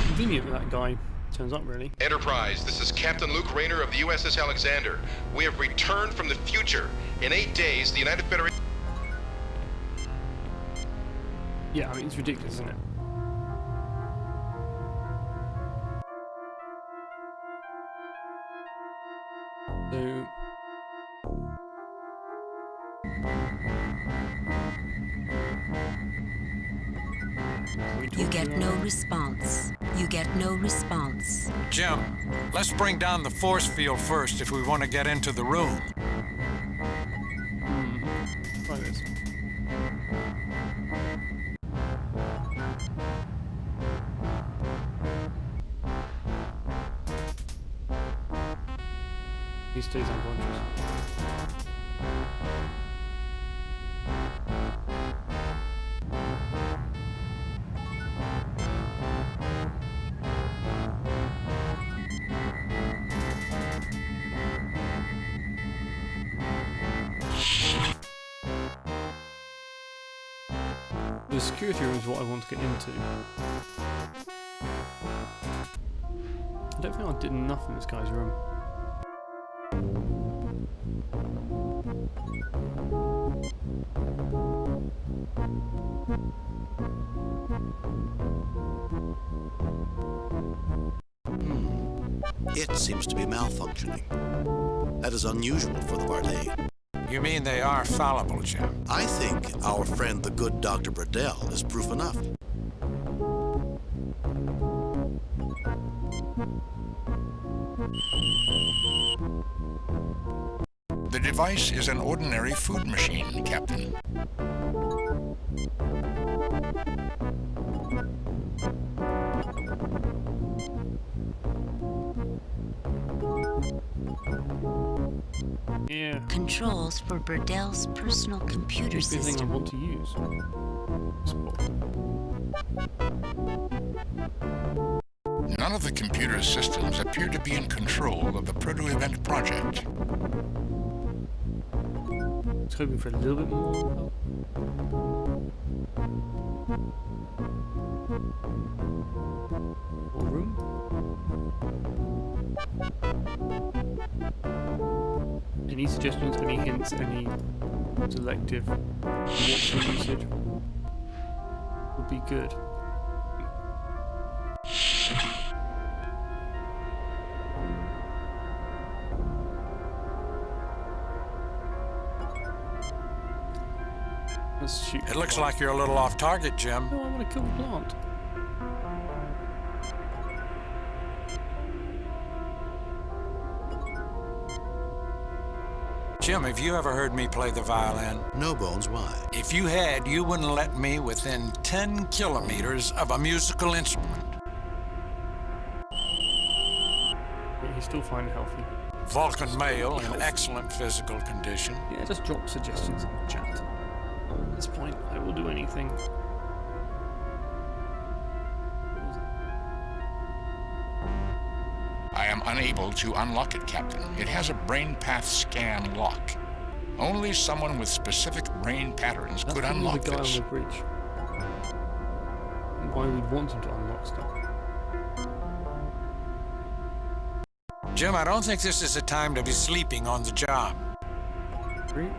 Convenient that guy turns up, really. Enterprise, this is Captain Luke Rayner of the USS Alexander. We have returned from the future. In 8 days, the United Federation... Yeah, I mean, it's ridiculous, isn't it? So... You get no response. You get no response. Jim, let's bring down the force field first if we want to get into the room. Try this. He stays unconscious. The security room is what I want to get into. I don't think I did enough in this guy's room. It seems to be malfunctioning. That is unusual for the Vardane. You mean they are fallible, Jim? I think our friend, the good Dr. Burdell, is proof enough. The device is an ordinary food machine, Captain. Yeah. Controls for Burdell's personal computer It's the thing I system. want to use. None of the computer systems appear to be in control of the proto-event project. I was hoping for a little bit more help. Ballroom. Any suggestions, any hints, any selective water usage would be good. Let's shoot. It looks like you're a little off target, Jim. No, I want to kill the plant. Jim, have you ever heard me play the violin? No, Bones, why? If you had, you wouldn't let me within 10 kilometers of a musical instrument. Yeah, he's still fine and healthy. Vulcan male in excellent physical condition. Yeah, just drop suggestions in the chat. At this point, I will do anything. I am unable to unlock it, Captain. It has a brain path scan lock. Only someone with specific brain patterns could unlock the guy this. on the bridge. Why we'd want him to unlock stuff. Jim, I don't think this is a time to be sleeping on the job. Great.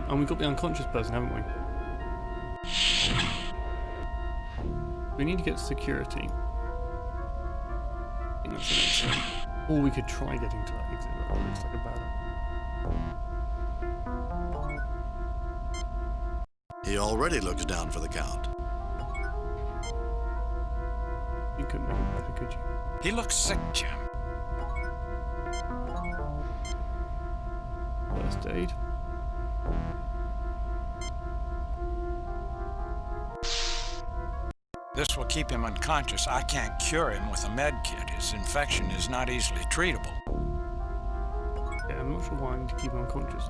And we've got the unconscious person, haven't we? We need to get security. I think that's the next thing. Or we could try getting to that exit, but that looks like a bad idea. He already looks down for the count. You couldn't make it better, could you? He looks sick, Jim. First aid. This will keep him unconscious. I can't cure him with a med kit. His infection is not easily treatable. Yeah, I'm not sure why I need to keep him unconscious.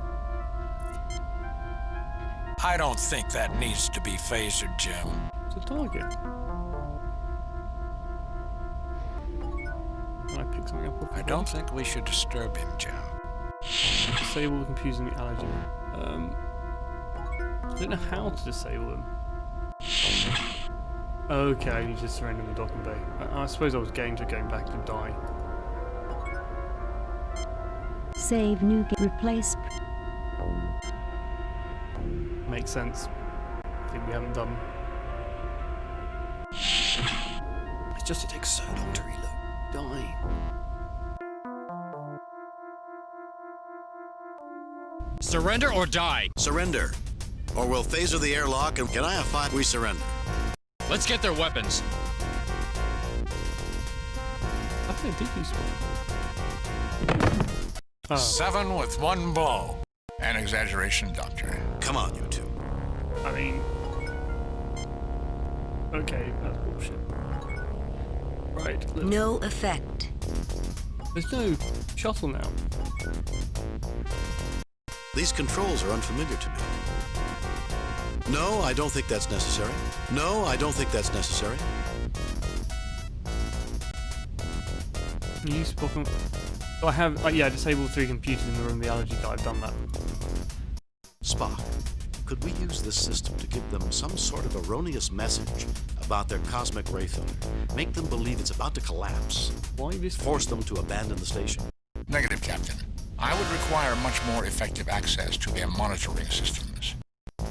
I don't think that needs to be phasered, Jim. It's a target. Can I pick something up? I don't think we should disturb him, Jim. Disable the computers in the allergy. I don't know how to disable them. Okay, you just surrender the docking bay. I suppose I was game to going back to die. Save new game. Replace. Makes sense. I think we haven't done. It's just it takes so long to reload. Die. Surrender or die. Surrender. Or we'll phaser the airlock and can I have 5? We surrender. Let's get their weapons. I think I did use 7 with 1 blow. An exaggeration, Doctor. Come on, you two. I mean... Okay, that's bullshit. Right. No effect. There's no shuttle now. These controls are unfamiliar to me. No, I don't think that's necessary. No, I don't think that's necessary. You spoken. So I have, yeah, disabled 3 computers in the room. The allergy guy. I've done that. Spock, could we use this system to give them some sort of erroneous message about their cosmic ray filter? Make them believe it's about to collapse. Why this? Force them to abandon the station. Negative, Captain. I would require much more effective access to their monitoring systems.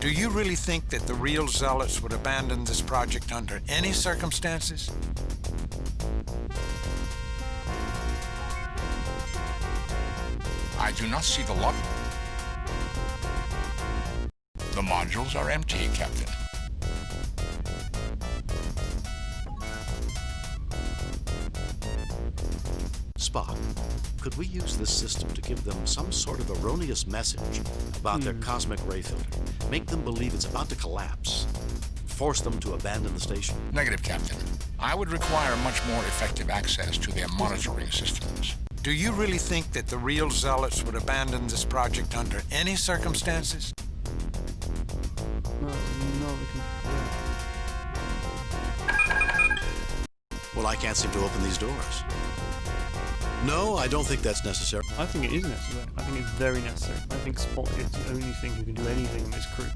Do you really think that the real zealots would abandon this project under any circumstances? I do not see the logic. The modules are empty, Captain. Spock, could we use this system to give them some sort of erroneous message about their cosmic ray filter? Make them believe it's about to collapse. Force them to abandon the station. Negative, Captain. I would require much more effective access to their monitoring systems. Do you really think that the real zealots would abandon this project under any circumstances? No, we can. Well, I can't seem to open these doors. No, I don't think that's necessary. I think it is necessary. I think it's very necessary. I think Spock is the only thing who can do anything in this crew.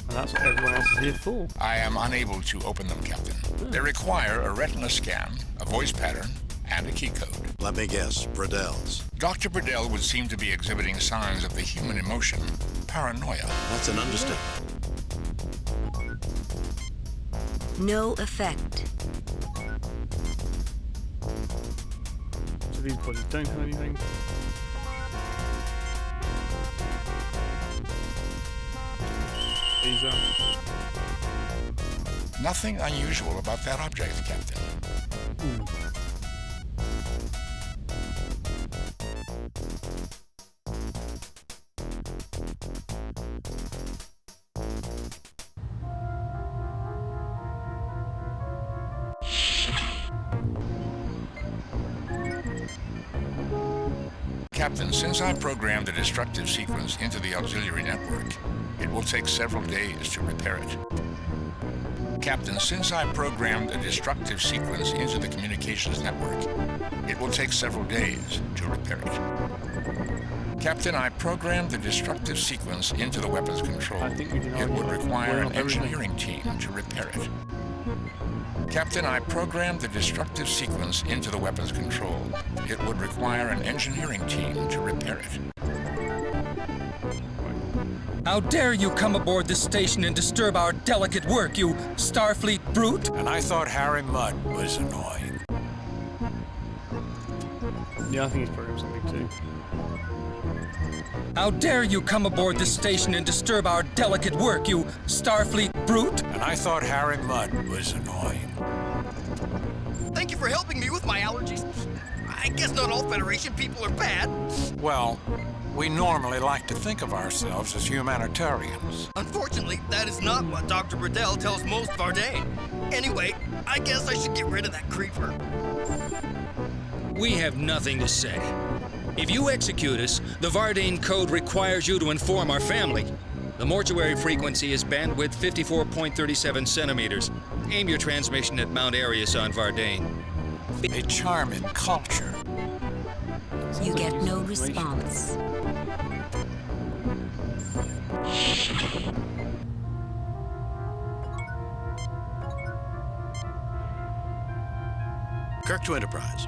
And That's what everyone else is here for. I am unable to open them, Captain. They require a retina scan, a voice pattern, and a key code. Let me guess, Bradell's. Dr. Bradell would seem to be exhibiting signs of the human emotion, paranoia. That's an understatement. No effect. So these bodies don't have anything. These are. Nothing unusual about that object, Captain. Captain, since I programmed the destructive sequence into the auxiliary network, it will take several days to repair it. Captain, since I programmed a destructive sequence into the communications network, it will take several days to repair it. Captain, I programmed the destructive sequence into the weapons control. It would require an engineering team to repair it. Captain, I programmed the destructive sequence into the weapons control. It would require an engineering team to repair it. How dare you come aboard this station and disturb our delicate work, you Starfleet brute! And I thought Harry Mudd was annoying. Yeah, I think he's programmed something too. How dare you come aboard this station and disturb our delicate work, you Starfleet brute! And I thought Harry Mudd was annoying. Thank you for helping me with my allergies. I guess not all Federation people are bad. Well, we normally like to think of ourselves as humanitarians. Unfortunately, that is not what Dr. Bradell tells most Vardane. Anyway, I guess I should get rid of that creeper. We have nothing to say. If you execute us, the Vardane code requires you to inform our family. The mortuary frequency is bandwidth 54.37 centimeters. Aim your transmission at Mount Arius on Vardane. A charming culture. You get no response. Kirk to Enterprise.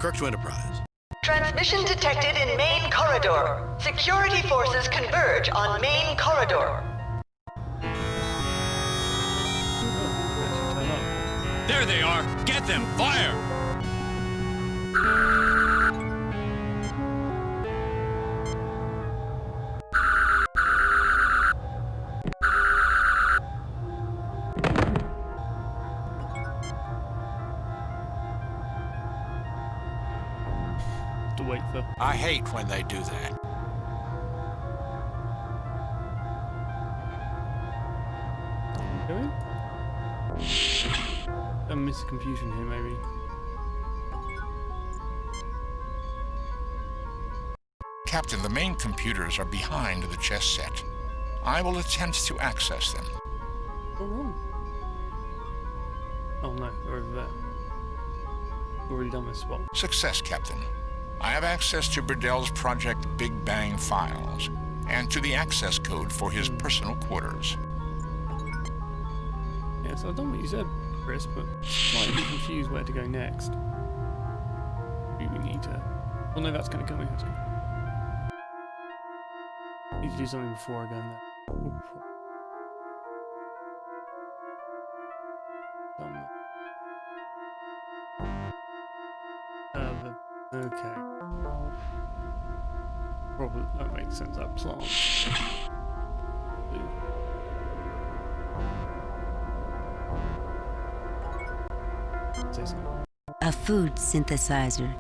Kirk to Enterprise. Transmission detected in main corridor. Security forces converge on main corridor. There they are! Get them! Fire! To wait for. I hate when they do that. Going? A misconfusion here, maybe. Captain, the main computers are behind the chess set. I will attempt to access them. Oh, wrong. Oh no, they're over there. We've already done this spot. Success, Captain. I have access to Bradell's Project Big Bang files and to the access code for his personal quarters. Yes, I've done what you said, Chris, but slightly confused where to go next. Do we need to... Well, no, that's going to go in. Need to do something before I go in there. Okay. Probably that makes sense. That plant. A food synthesizer.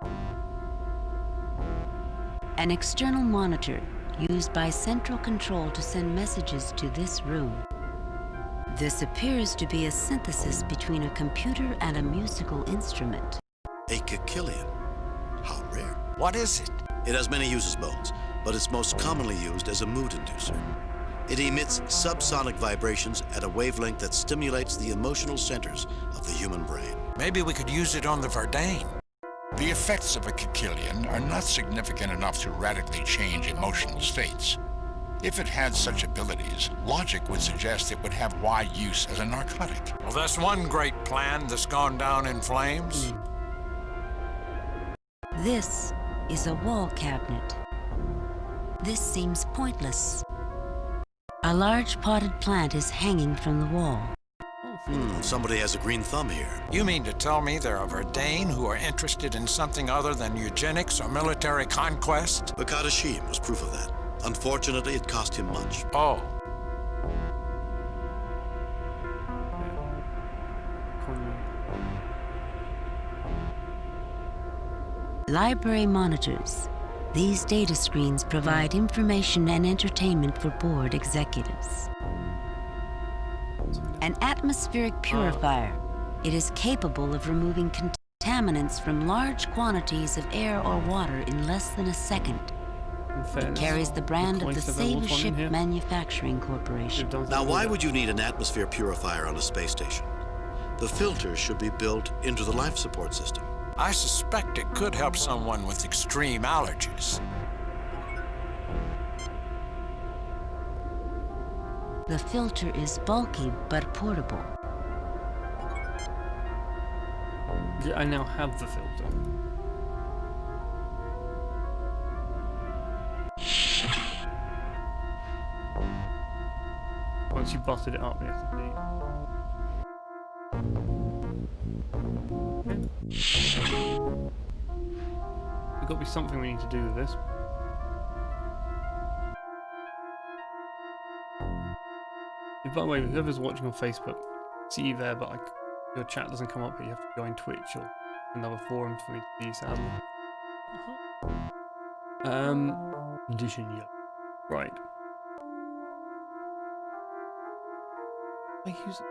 An external monitor used by central control to send messages to this room. This appears to be a synthesis between a computer and a musical instrument. A Kikilian. How rare. What is it? It has many uses, Bones, but it's most commonly used as a mood inducer. It emits subsonic vibrations at a wavelength that stimulates the emotional centers of the human brain. Maybe we could use it on the Vardane. The effects of a Kikilian are not significant enough to radically change emotional states. If it had such abilities, logic would suggest it would have wide use as a narcotic. Well, that's one great plan that's gone down in flames. This is a wall cabinet. This seems pointless. A large potted plant is hanging from the wall. Somebody has a green thumb here. You mean to tell me there are Verdane who are interested in something other than eugenics or military conquest? The Kadashim was proof of that. Unfortunately, it cost him much. Oh. Library monitors. These data screens provide information and entertainment for board executives. An atmospheric purifier. It is capable of removing contaminants from large quantities of air or water in less than a second. It carries the brand of the Save Ship Manufacturing Corporation. Now, why would you need an atmosphere purifier on a space station? The filters should be built into the life support system. I suspect it could help someone with extreme allergies. The filter is bulky but portable. I now have the filter. Once you butted it up, you have to leave. There's got to be something we need to do with this. By the way, whoever's watching on Facebook, see you there, but your chat doesn't come up here. You have to join Twitch or another forum for me to see, sadly. Edition, yeah. Right. I use it.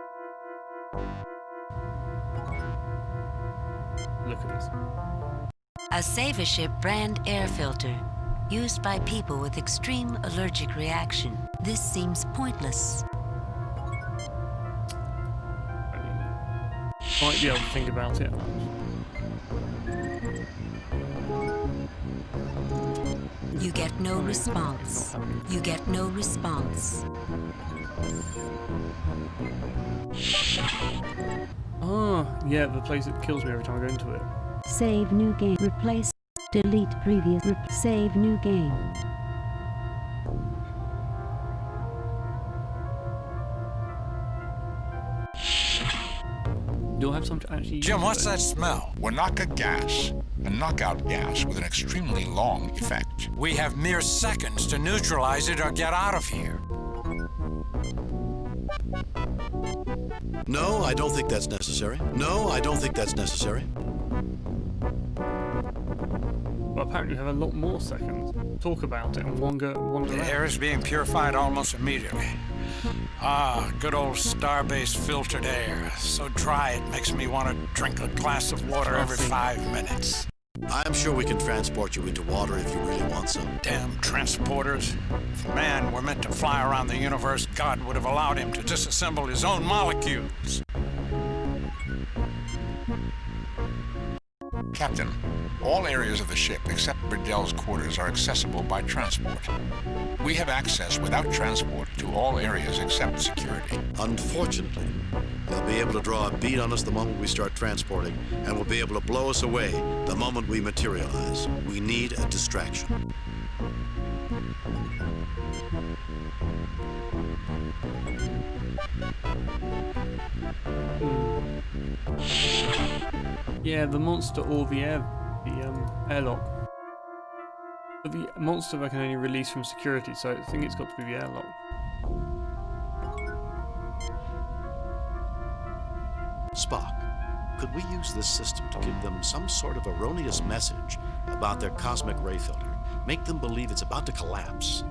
Look at this. A Save Ship brand air filter, used by people with extreme allergic reaction. This seems pointless. Might be able to think about it. You get no response. You get no response. Oh, yeah, the place that kills me every time I go into it. Save new game. Replace. Delete previous. Save new game. You'll have some to actually Jim, what's that smell? Wanaka gas, a knockout gas with an extremely long effect. We have mere seconds to neutralize it or get out of here. No, I don't think that's necessary. No, I don't think that's necessary. Well, apparently we have a lot more seconds. Talk about it and wander The around. air is being purified almost immediately. Ah, good old star-based filtered air. So dry it makes me want to drink a glass of water every 5 minutes. I'm sure we can transport you into water if you really want some. Damn transporters. If man were meant to fly around the universe, God would have allowed him to disassemble his own molecules. Captain, all areas of the ship except Burdell's quarters are accessible by transport. We have access without transport to all areas except security. Unfortunately, they'll be able to draw a bead on us the moment we start transporting, and will be able to blow us away the moment we materialize. We need a distraction. Yeah, the monster or the airlock. But the monster I can only release from security, so I think it's got to be the airlock. Spock, could we use this system to give them some sort of erroneous message about their cosmic ray filter? Make them believe it's about to collapse.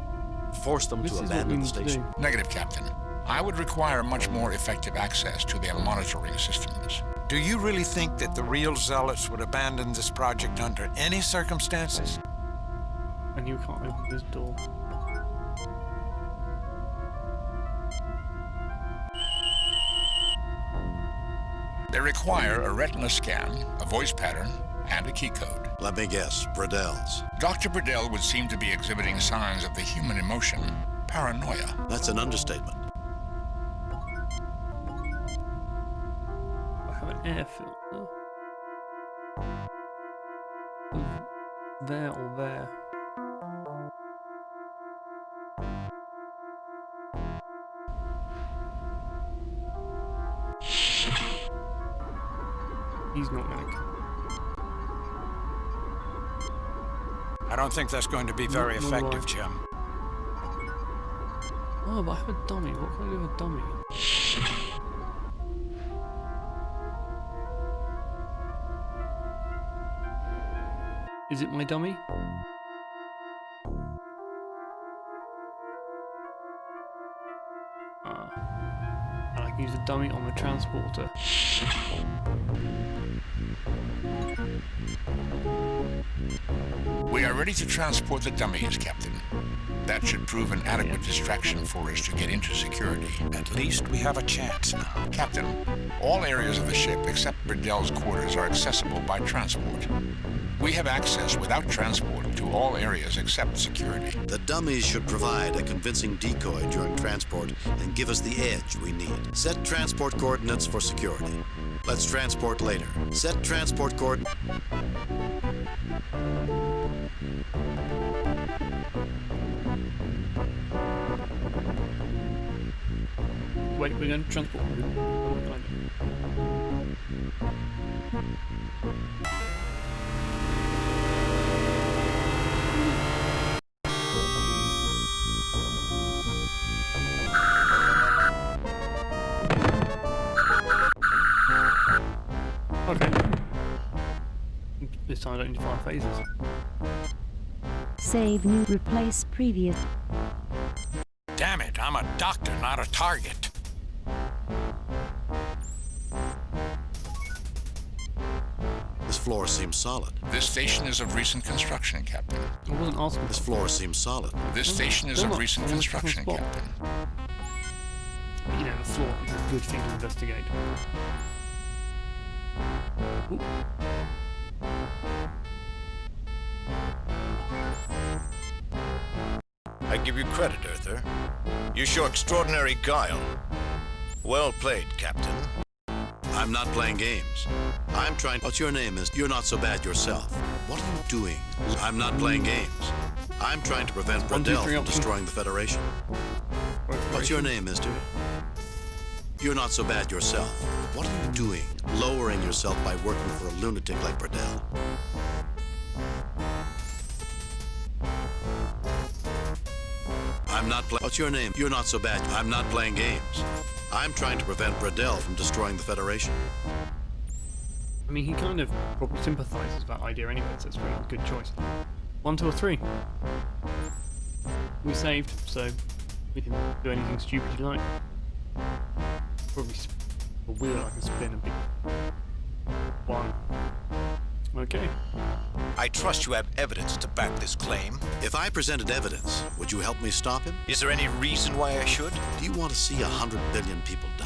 Force them to abandon the station. Negative, Captain. I would require much more effective access to their monitoring systems. Do you really think that the real zealots would abandon this project under any circumstances? And you can't open this door. They require a retina scan, a voice pattern, and a key code. Let me guess, Burdell's. Dr. Burdell would seem to be exhibiting signs of the human emotion. paranoia. That's an understatement. I have an air filter. There or there. He's not going to come. I don't think that's going to be very effective, Jim. Oh, but I have a dummy. What can I do with a dummy? Is it my dummy? And I can use the dummy on the transporter. We are ready to transport the dummies, Captain. That should prove an adequate distraction for us to get into security. At least we have a chance now. Captain, all areas of the ship except Burdell's quarters are accessible by transport. We have access without transport to all areas except security. The dummies should provide a convincing decoy during transport and give us the edge we need. Set transport coordinates for security. Let's transport later. Set transport coordinates. Wait, we're going to transport. Okay. This time I don't need to fire phases. Save new, replace previous. Damn it, I'm a doctor, not a target. This floor seems solid. This station is of recent construction, Captain. I wasn't asking. This floor seems solid. This station is of recent construction, Captain. You know, the floor is a good thing to investigate. Ooh. I give you credit, Earther. You show extraordinary guile. Well played, Captain. I'm not playing games. I'm trying... What's your name, mister? You're not so bad yourself. What are you doing? I'm not playing games. I'm trying to prevent Burdell from destroying the Federation. What's your name, mister? You're not so bad yourself. What are you doing? Lowering yourself by working for a lunatic like Burdell. I'm not playing... What's your name? You're not so bad. I'm not playing games. I'm trying to prevent Burdell from destroying the Federation. I mean, he kind of probably sympathizes with that idea anyway, so it's really a good choice. 1, 2, or 3. We saved, so we can do anything stupid you like. Probably a wheel I can spin a big 1. Okay. I trust you have evidence to back this claim. If I presented evidence, would you help me stop him? Is there any reason why I should? Do you want to see 100 billion people die?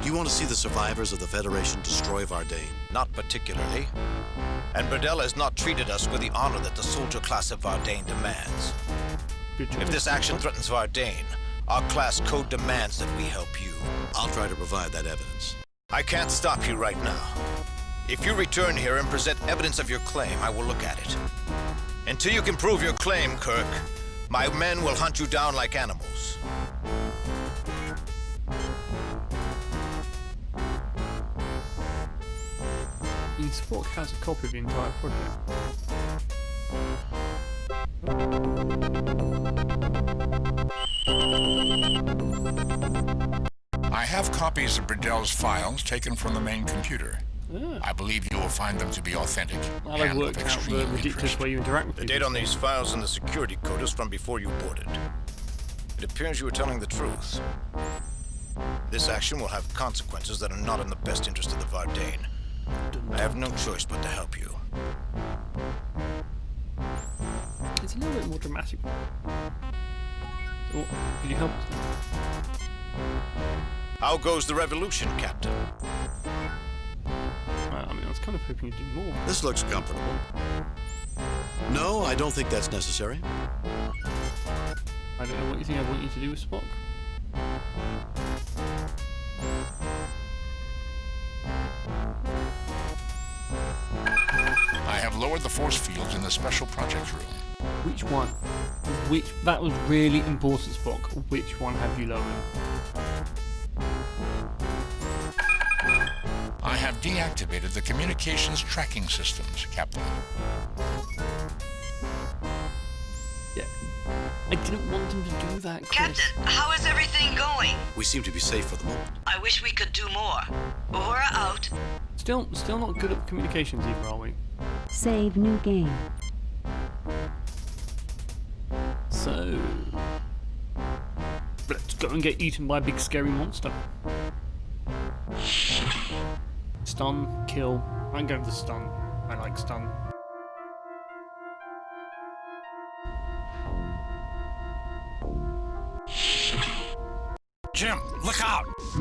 Do you want to see the survivors of the Federation destroy Vardane? Not particularly. And Burdell has not treated us with the honor that the soldier class of Vardane demands. If this action threatens Vardane, our class code demands that we help you. I'll try to provide that evidence. I can't stop you right now. If you return here and present evidence of your claim, I will look at it. Until you can prove your claim, Kirk, my men will hunt you down like animals. eSport has a copy of the entire project. I have copies of Burdell's files taken from the main computer. Yeah. I believe you will find them to be authentic and of extreme interest. Way you interact with the date on these files in the security code is from before you boarded. It appears you were telling the truth. This action will have consequences that are not in the best interest of the Vardane. I have no choice but to help you. It's a little bit more dramatic. So, can you help us? How goes the revolution, Captain? I mean, I was kind of hoping you'd do more. This looks comfortable. No, I don't think that's necessary. I don't know what you think I want you to do with Spock. I have lowered the force fields in the special project room. Which one? That was really important, Spock. Which one have you lowered? I have deactivated the communications tracking systems, Captain. Yeah. I didn't want him to do that, Chris. Captain, how is everything going? We seem to be safe for the moment. I wish we could do more. Uhura out. Still not good at communications either, are we? Save new game. So... let's go and get eaten by a big scary monster. Stun, kill. I'm going for stun. I like stun. Jim, look out! I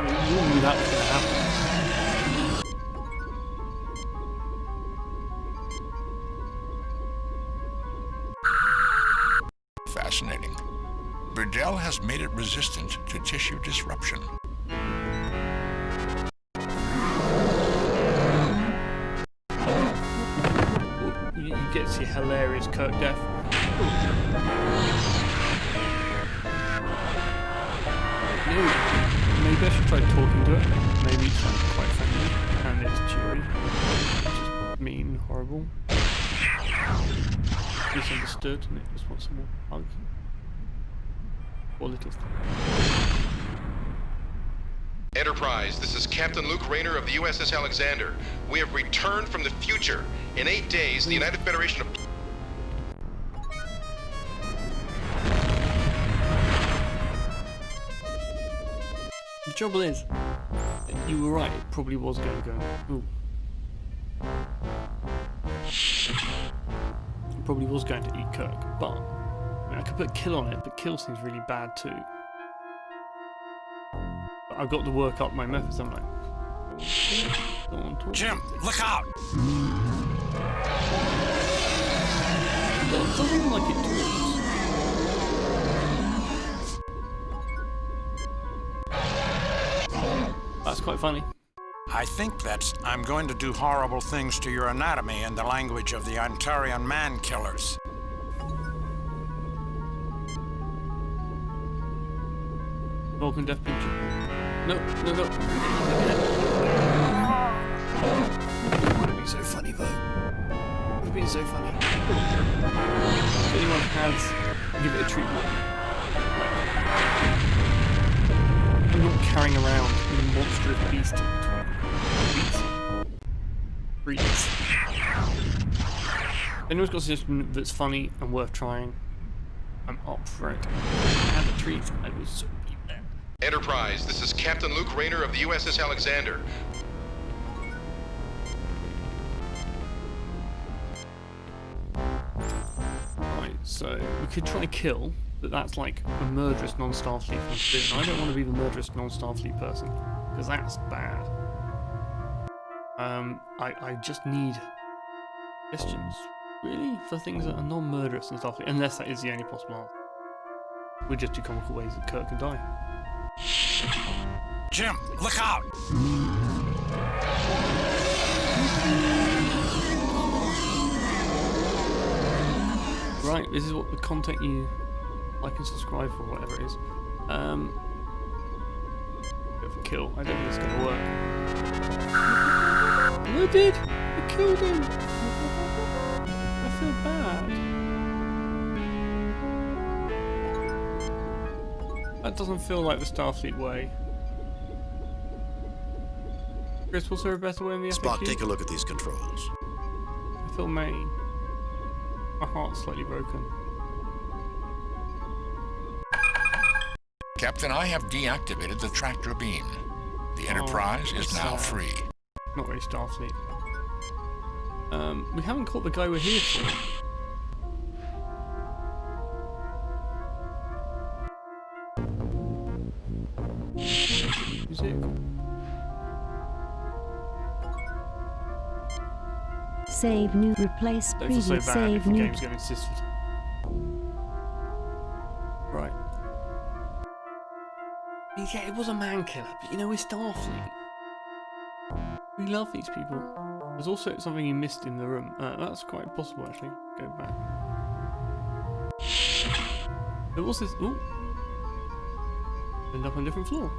mean, you all knew that was going to happen. Fascinating. Burdell has made it resistant to tissue disruption. You get to see hilarious Kirk death. Maybe I should try talking to it. Maybe it's quite friendly and it's cheery. It's just mean and horrible. Misunderstood and it just wants some more hugs. Or little stuff. Enterprise, this is Captain Luke Rayner of the USS Alexander. We have returned from the future. In 8 days, the United Federation of... The trouble is, you were right, it probably was going to go. Ooh. It probably was going to eat Kirk, but I mean, I could put kill on it, but kill seems really bad too. But I've got to work up my methods, haven't I? Jim, look out! It doesn't like it talks. That's quite funny. I think that's I'm going to do horrible things to your anatomy in the language of the Ontarian man killers. Vulcan Death Pinch. No. It would have been so funny though. It would have been so funny. If anyone has, give it a treatment. I'm not carrying around a monstrous beast. Breeds. If anyone's got a suggestion that's funny and worth trying, I'm up for it. And a treat, I will so be there. Enterprise, this is Captain Luke Rayner of the USS Alexander. Right, so we could try kill, but that's like a murderous non-Starfleet thing to do, and I don't want to be the murderous non-Starfleet person, because that's bad. I just need questions, really, for things that are non-murderous and Starfleet, unless that is the only possible answer. We're just two comical ways that Kirk can die. Jim, look out! Right, this is what the content you like and subscribe for, whatever it is. Go for kill. I don't think it's gonna work. And I did! I killed him! I feel bad. That doesn't feel like the Starfleet way. Chris, was there a better way in the FAQ? Spock, take a look at these controls. I feel main. My heart's slightly broken. Captain, I have deactivated the tractor beam. The Enterprise is now free. Not very Starfleet. We haven't caught the guy we're here for. Music. Save new, replace Don't feel previous, so bad save if the new. game's going to insist. yeah, it was a man killer, but you know, we're Starfleet. We love these people. There's also something you missed in the room. That's quite possible, actually. Go back. There was this. Ooh. End up on a different floor.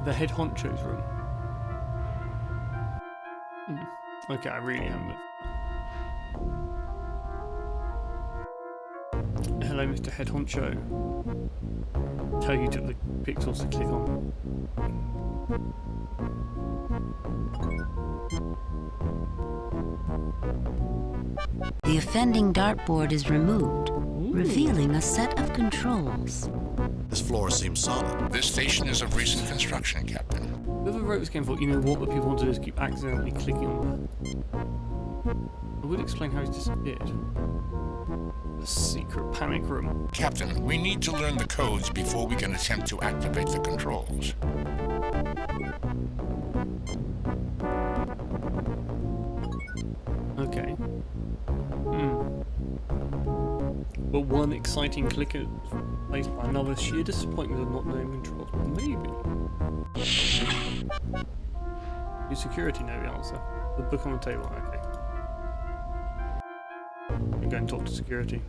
The head honcho's room. Okay, I really haven't. Hello, Mr. Head Honcho. Tell you took the pixels to click on. The offending dartboard is removed, revealing a set of controls. This floor seems solid. This station is of recent construction, Captain. Whoever wrote this game thought, you know what the people want to do is keep accidentally clicking on that. I would explain how he's disappeared. The secret panic room. Captain, we need to learn the codes before we can attempt to activate the controls. Okay. But one exciting clicker replaced by another. Sheer disappointment of not knowing controls. Maybe. Your security know the answer. The book on the table. Okay. I'm going to talk to security.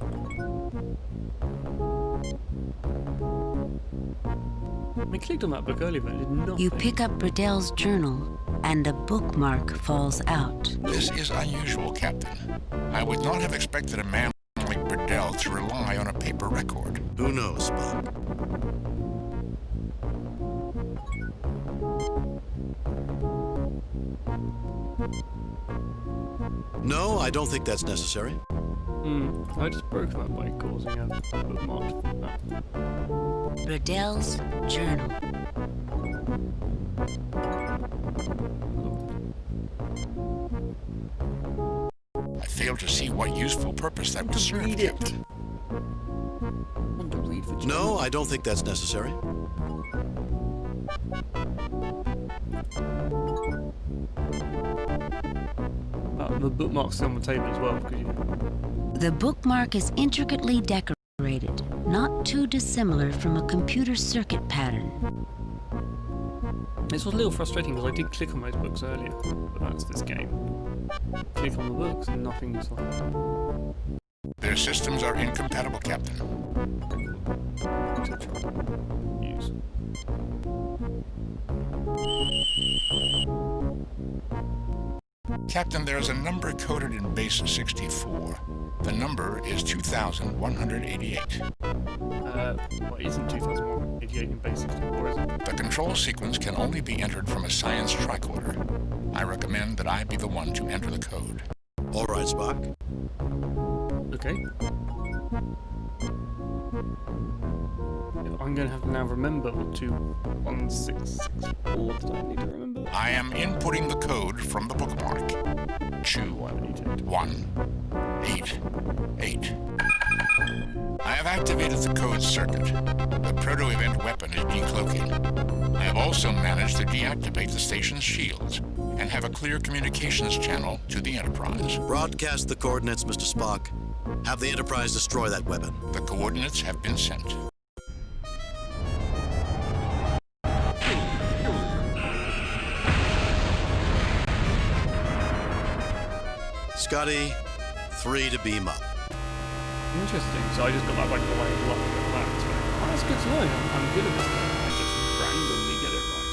I clicked on that book earlier, but it did nothing. You pick up Bradel's journal, and a bookmark falls out. This is unusual, Captain. I would not have expected a man like Bradel to rely on a paper record. Who knows, Spock? No, I don't think that's necessary. I just broke that by causing a bookmark. Bradel's journal. I fail to see what useful purpose that would serve, Captain. No, I don't think that's necessary. The bookmark's on the table as well. Because The bookmark is intricately decorated, not too dissimilar from a computer circuit pattern. This was a little frustrating because I did click on those books earlier, but that's this game. Click on the books and nothing is like. Their systems are incompatible, Captain. Use. Captain, there is a number coded in base 64. The number is 2188. What isn't 2188 in base 64, is it? The control sequence can only be entered from a science tricorder. I recommend that I be the one to enter the code. All right, Spock. Okay. I'm going to have to now remember what 21664 that I need to remember. I am inputting the code from the bookmark. 2188. I have activated the code circuit. The proto-event weapon is decloaking. I have also managed to deactivate the station's shields and have a clear communications channel to the Enterprise. Broadcast the coordinates, Mr. Spock. Have the Enterprise destroy that weapon. The coordinates have been sent. Scotty, 3 to beam up. Interesting. So I just got that like the way of luck with that. So that's good to know. I'm good at this. I just randomly get it right.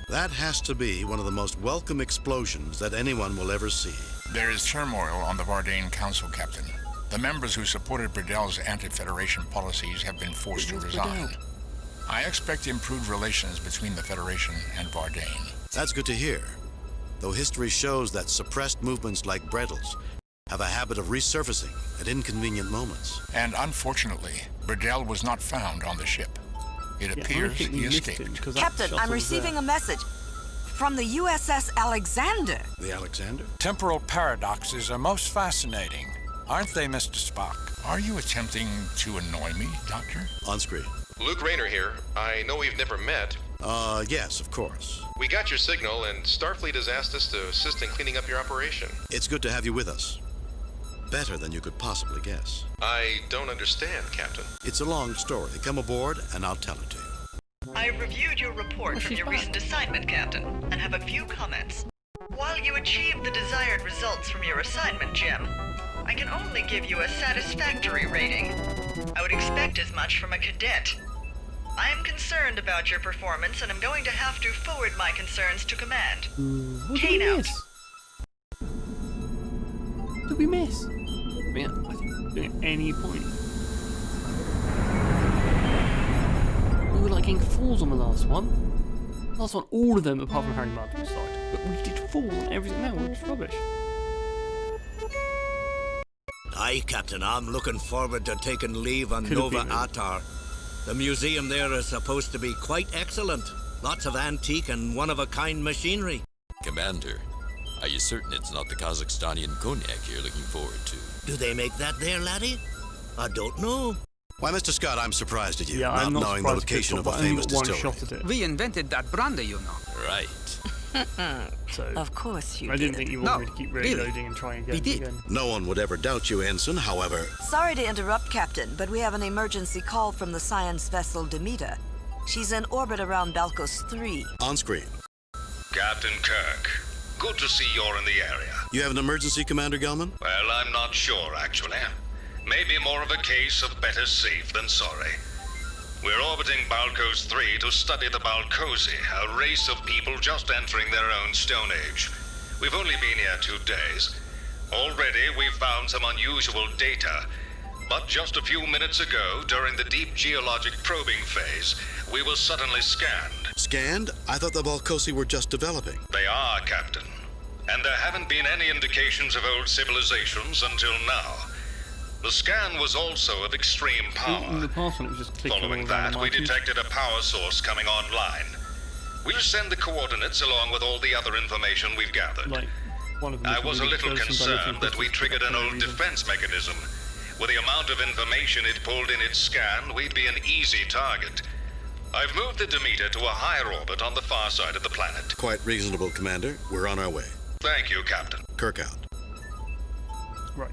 That has to be one of the most welcome explosions that anyone will ever see. There is turmoil on the Vardane Council, Captain. The members who supported Bradel's anti-Federation policies have been forced to resign. I expect improved relations between the Federation and Vardane. That's good to hear. Though history shows that suppressed movements like Bredel's have a habit of resurfacing at inconvenient moments. And unfortunately, Bradel was not found on the ship. It appears he escaped. Captain, I'm receiving a message from the USS Alexander. The Alexander? Temporal paradoxes are most fascinating, aren't they, Mr. Spock? Are you attempting to annoy me, Doctor? On screen. Luke Rayner here. I know we've never met. Yes, of course. We got your signal, and Starfleet has asked us to assist in cleaning up your operation. It's good to have you with us. better than you could possibly guess. I don't understand, Captain. It's a long story. Come aboard and I'll tell it to you. I reviewed your report from your recent assignment, Captain, and have a few comments. While you achieved the desired results from your assignment, Jim, I can only give you a satisfactory rating. I would expect as much from a cadet. I am concerned about your performance, and I'm going to have to forward my concerns to command. Kane out. What did we miss? I mean, I think at any point. We were like getting falls on the last one. Last one, all of them apart from Harry Martin's side. But we did falls on everything now, which is rubbish. Aye, Captain, I'm looking forward to taking leave on Nova Atar. The museum there is supposed to be quite excellent. Lots of antique and one-of-a-kind machinery. Commander, are you certain it's not the Kazakhstanian cognac you're looking forward to? Do they make that there, laddie? I don't know. Why, Mr. Scott, I'm surprised at you, not knowing the location of a famous distillery. We invented that brandy, you know. Right. So, of course you I didn't think you wanted me to keep reloading and trying again. No one would ever doubt you, Ensign, however... Sorry to interrupt, Captain, but we have an emergency call from the science vessel Demeter. She's in orbit around Balkos 3. On screen. Captain Kirk, good to see you're in the area. You have an emergency, Commander Gelman? Well, I'm not sure, actually. Maybe more of a case of better safe than sorry. We're orbiting Balkos 3 to study the Balkosi, a race of people just entering their own Stone Age. We've only been here 2 days. Already we've found some unusual data. But just a few minutes ago, during the deep geologic probing phase, we were suddenly scanned. Scanned? I thought the Balkosi were just developing. They are, Captain. And there haven't been any indications of old civilizations until now. The scan was also of extreme power. In the past one, it was just clicking. Following that, we detected a power source coming online. We'll send the coordinates along with all the other information we've gathered. I was a little concerned that we triggered an old defense mechanism. With the amount of information it pulled in its scan, we'd be an easy target. I've moved the Demeter to a higher orbit on the far side of the planet. Quite reasonable, Commander. We're on our way. Thank you, Captain. Kirk out. Right.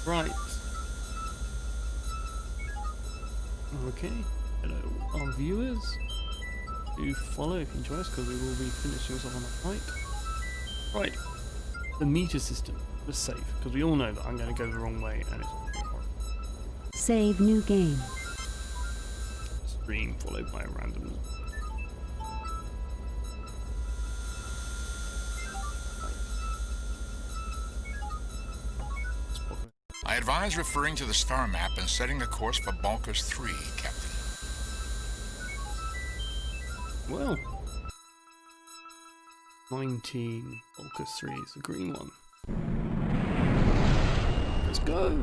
Right. Okay. Hello, our viewers. Do follow if you enjoy us, because we will be finishing us off on a fight. Right. The meter system. The save, because we all know that I'm going to go the wrong way, and it's horrible. Save new game. Stream followed by a random. I advise referring to the star map and setting a course for Balkos 3, Captain. Well, 19 Balkos 3 is the green one. Let's go.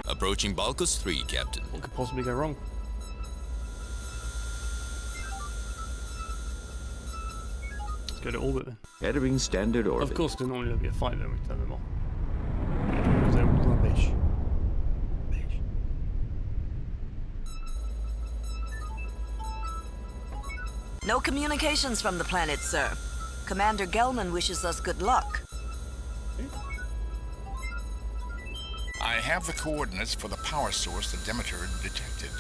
Approaching Balkos 3, Captain. What could possibly go wrong? Let's go to orbit then. Entering standard orbit. Of course, because normally there'll be a fight then we turn them off. Because they're rubbish. No communications from the planet, sir. Commander Gelman wishes us good luck. I have the coordinates for the power source the Demeter detected.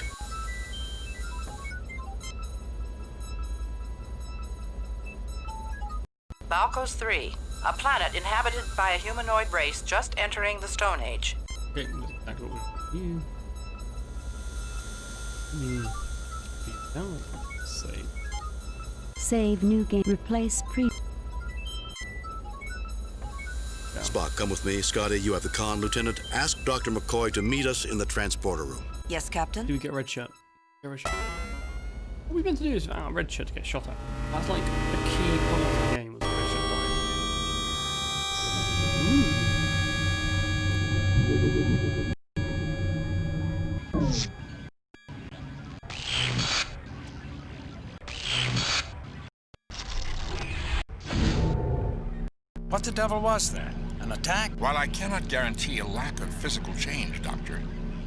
Balkos 3, a planet inhabited by a humanoid race just entering the Stone Age. Okay, that's exactly what we Save. Save new game. Replace pre. Spock, come with me. Scotty, you have the con. Lieutenant, ask Dr. McCoy to meet us in the transporter room. Yes, Captain. Do we get a red shirt? Get a red shirt. What we've been to do is a red shirt to get shot at. That's like a key part of the game. Was the red shirt What the devil was that? An attack? While I cannot guarantee a lack of physical change, Doctor,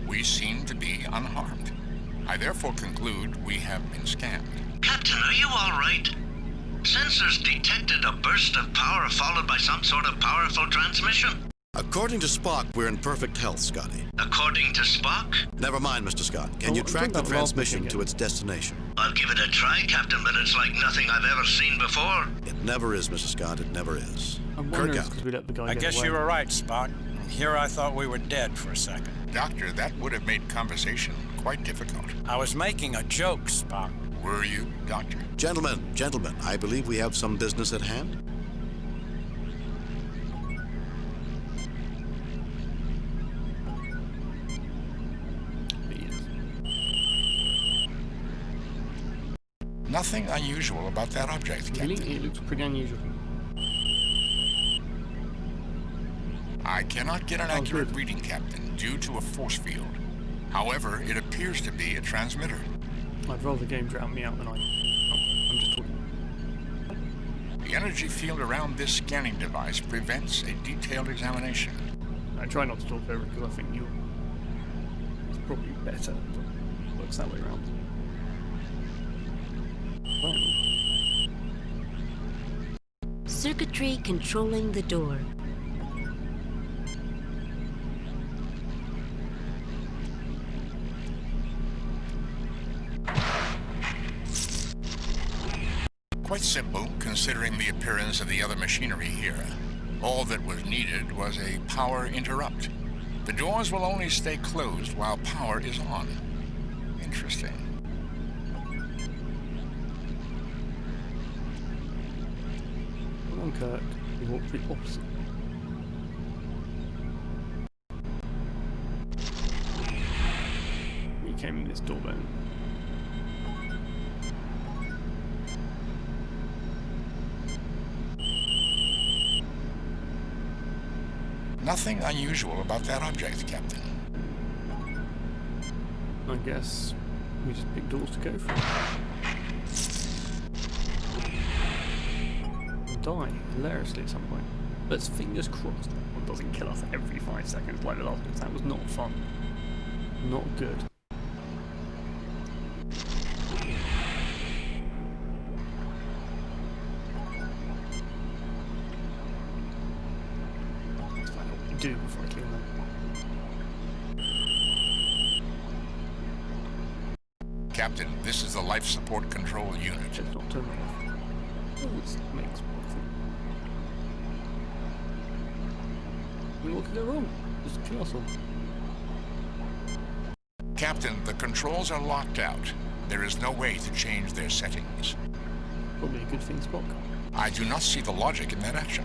we seem to be unharmed. I therefore conclude we have been scammed. Captain, are you all right? Sensors detected a burst of power followed by some sort of powerful transmission. According to Spock, we're in perfect health, Scotty. According to Spock? Never mind, Mr. Scott. Can you track the transmission to its destination? I'll give it a try, Captain, but it's like nothing I've ever seen before. It never is, Mr. Scott. It never is. Kirk out. I guess you were right, Spock. Here I thought we were dead for a second. Doctor, that would have made conversation quite difficult. I was making a joke, Spock. Were you, Doctor? Gentlemen, I believe we have some business at hand. Nothing unusual about that object, Captain. Really? It looks pretty unusual. I cannot get an accurate reading, Captain, due to a force field. However, it appears to be a transmitter. I'd rather the game drown me out than I'm just talking. The energy field around this scanning device prevents a detailed examination. I try not to talk over it because I think it's probably better, but it works that way around. Circuitry controlling the door. Quite simple, considering the appearance of the other machinery here. All that was needed was a power interrupt. The doors will only stay closed while power is on. Interesting. Come on, Kirk. We walk the opposite. We came in this door then. Nothing unusual about that object, Captain. I guess we just pick doors to go through. And die hilariously at some point. Let's fingers crossed that one doesn't kill us every 5 seconds like the last one. That was not fun. Not good. Do before I kill them. Captain, this is the life support control unit. Let's not turn it off. Oh, this makes what could go wrong? Just kill us all. Captain, the controls are locked out. There is no way to change their settings. Probably a good thing, Spock. I do not see the logic in that action.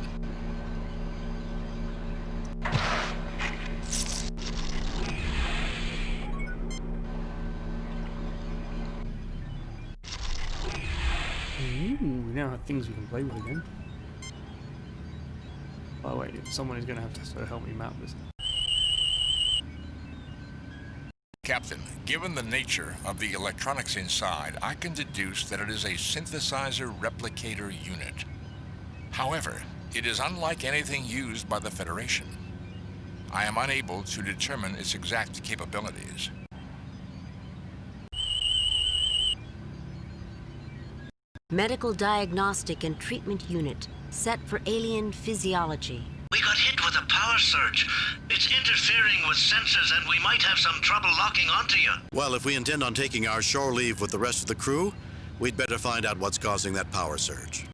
Ooh, we now have things we can play with again. Oh wait, someone is going to have to help me map this. Captain, given the nature of the electronics inside, I can deduce that it is a synthesizer replicator unit. However, it is unlike anything used by the Federation. I am unable to determine its exact capabilities. Medical Diagnostic and Treatment Unit, set for alien physiology. We got hit with a power surge. It's interfering with sensors and we might have some trouble locking onto you. Well, if we intend on taking our shore leave with the rest of the crew, we'd better find out what's causing that power surge.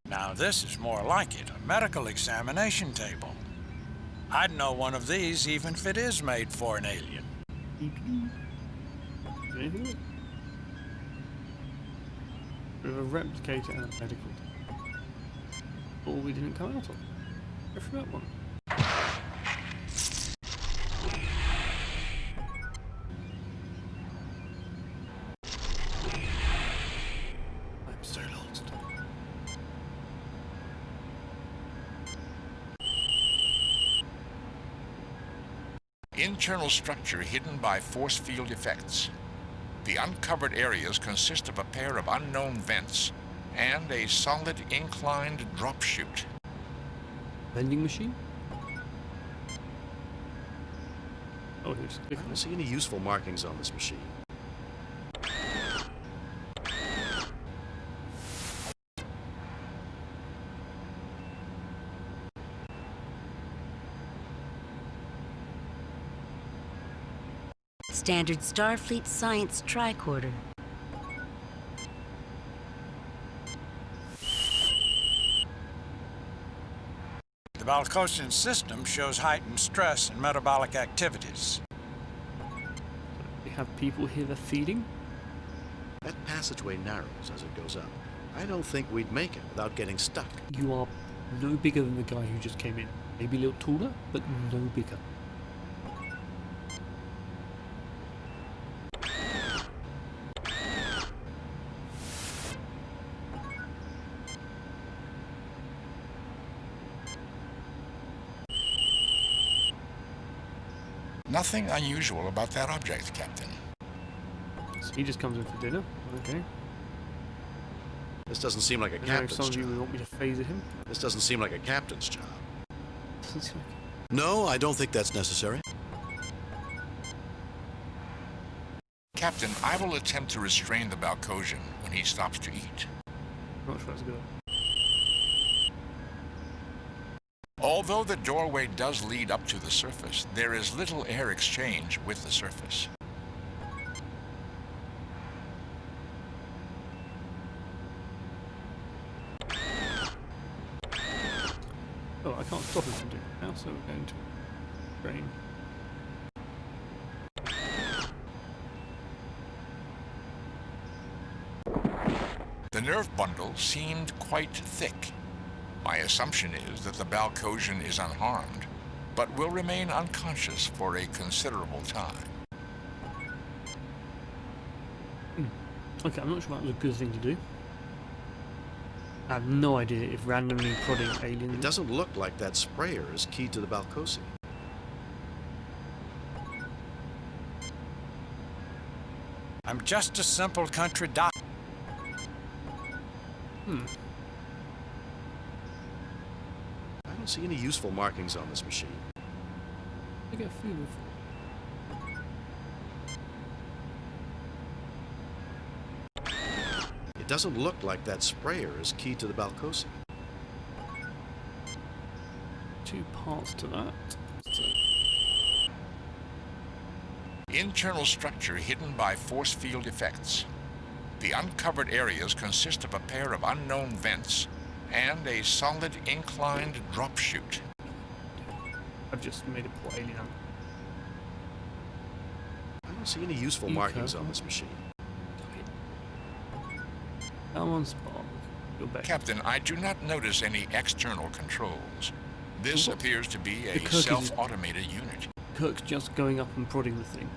Now this is more like it, a medical examination table. I'd know one of these even if it is made for an alien. We have a replicator and a medical. Or we didn't come out of. Go for that one. I'm so lost. Internal structure hidden by force field effects. The uncovered areas consist of a pair of unknown vents and a solid inclined drop chute. Vending machine? Oh, here's I don't see any useful markings on this machine. Standard Starfleet Science Tricorder. The Balcosian system shows heightened stress and metabolic activities. They have people here they're feeding? That passageway narrows as it goes up. I don't think we'd make it without getting stuck. You are no bigger than the guy who just came in. Maybe a little taller, but no bigger. Nothing unusual about that object, Captain. So he just comes in for dinner? Okay. This doesn't seem like a captain's some of job. you would want me to phase at him? This doesn't seem like a captain's job. Doesn't seem like... No, I don't think that's necessary. Captain, I will attempt to restrain the Balcosian when he stops to eat. I'm not sure that's good. Although the doorway does lead up to the surface, there is little air exchange with the surface. Oh, I can't stop him from doing it now, so we're going to drain. The nerve bundle seemed quite thick. My assumption is that the Balcosian is unharmed, but will remain unconscious for a considerable time. Okay, I'm not sure that was a good thing to do. I have no idea if randomly prodding aliens... It doesn't look like that sprayer is keyed to the Balcosi. I'm just a simple country doc. I don't see any useful markings on this machine. I get a feeling for It doesn't look like that sprayer is keyed to the Balcosi. two parts to that. So... Internal structure hidden by force field effects. The uncovered areas consist of a pair of unknown vents and a solid inclined drop chute. I've just made a poor alien. I don't see any useful markings on this machine. Come on, Spark. Go back. Captain, I do not notice any external controls. This appears to be a Kirk self-automated unit. Kirk's just going up and prodding the thing.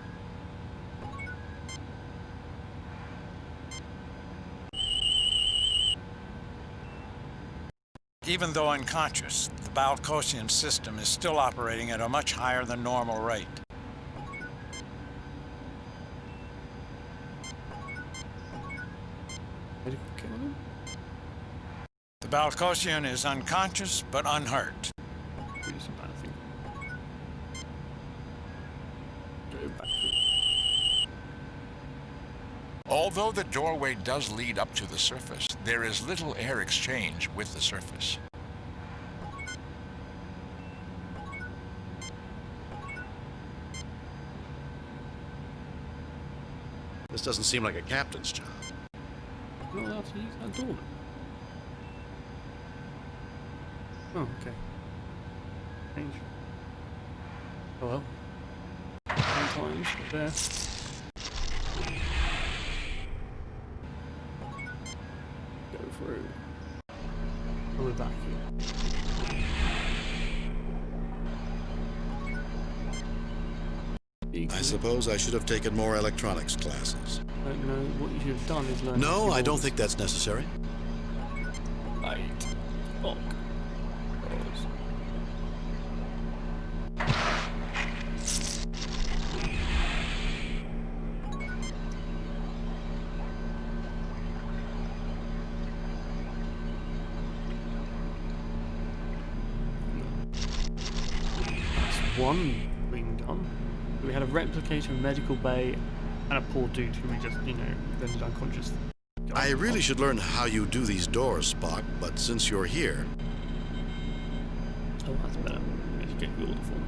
Even though unconscious, the Balcosian system is still operating at a much higher than normal rate. The Balcosian is unconscious but unhurt. Although the doorway does lead up to the surface, there is little air exchange with the surface. This doesn't seem like a captain's job. You're not allowed to use that door. Oh, okay. Change. Oh well. Sometimes, but there. Go through. Oh, we're back here. I suppose I should have taken more electronics classes. I don't know. What you should have done is learn... No, I don't think that's necessary. Right. Oh. One wing done. We had a replicator, a medical bay, and a poor dude who we just, rendered unconscious. I really should learn how you do these doors, Spock, but since you're here... Oh, that's better. Let's get the order form.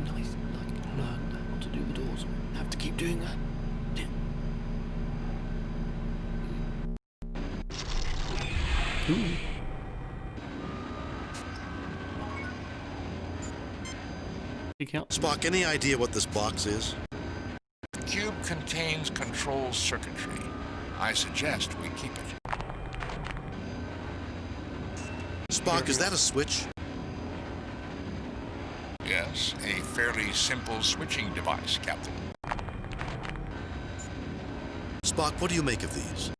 Nice, learn how to do the doors. Have to keep doing that. Ooh. Spock, any idea what this box is? The cube contains control circuitry. I suggest we keep it. Spock, is that a switch? Yes, a fairly simple switching device, Captain. Spock, what do you make of these?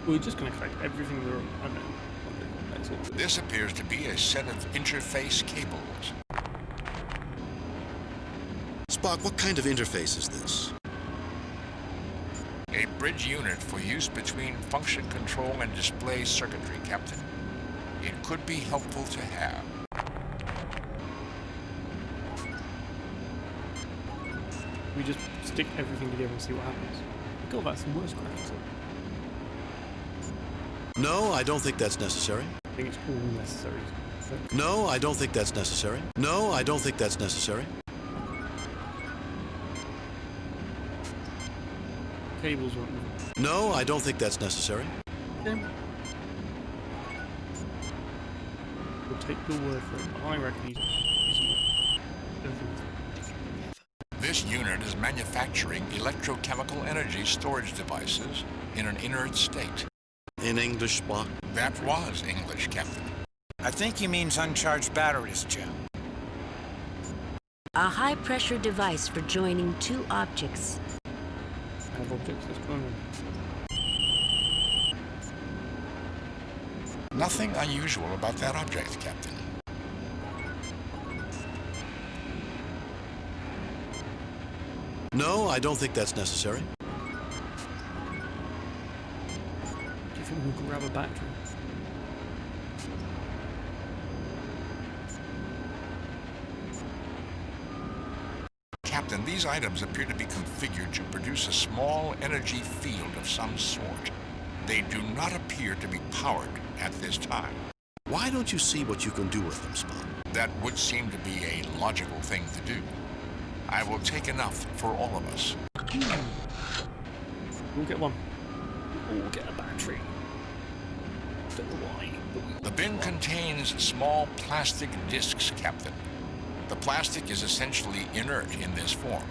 We're just going to collect everything in the room. I don't know. This appears to be a set of interface cables. Spock, what kind of interface is this? A bridge unit for use between function control and display circuitry, Captain. It could be helpful to have. We just stick everything together and see what happens. God, that's the worst graphics. No, I don't think that's necessary. I think it's all necessary. No, I don't think that's necessary. No, I don't think that's necessary. Cables won't move. No, I don't think that's necessary. Yeah. We'll take your word for it. I reckon he's This unit is manufacturing electrochemical energy storage devices in an inert state. In English, Spock? That was English, Captain. I think he means uncharged batteries, Jim. A high-pressure device for joining two objects. I have objects that's going on. Nothing unusual about that object, Captain. No, I don't think that's necessary. Do you think we'll grab a battery? Captain, these items appear to be configured to produce a small energy field of some sort. They do not appear to be powered at this time. Why don't you see what you can do with them, Spock? That would seem to be a logical thing to do. I will take enough for all of us. We'll get one. We'll get a battery. Don't know why, but we The bin contains small plastic discs, Captain. The plastic is essentially inert in this form.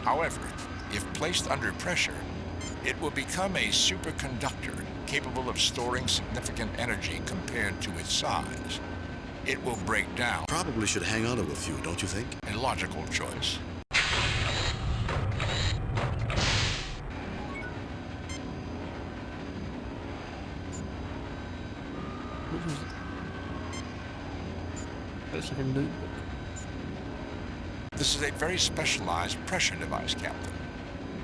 However, if placed under pressure, it will become a superconductor capable of storing significant energy compared to its size. It will break down. Probably should hang on to a few, don't you think? A logical choice. What was it? That's like a notebook. This is a very specialized pressure device, Captain.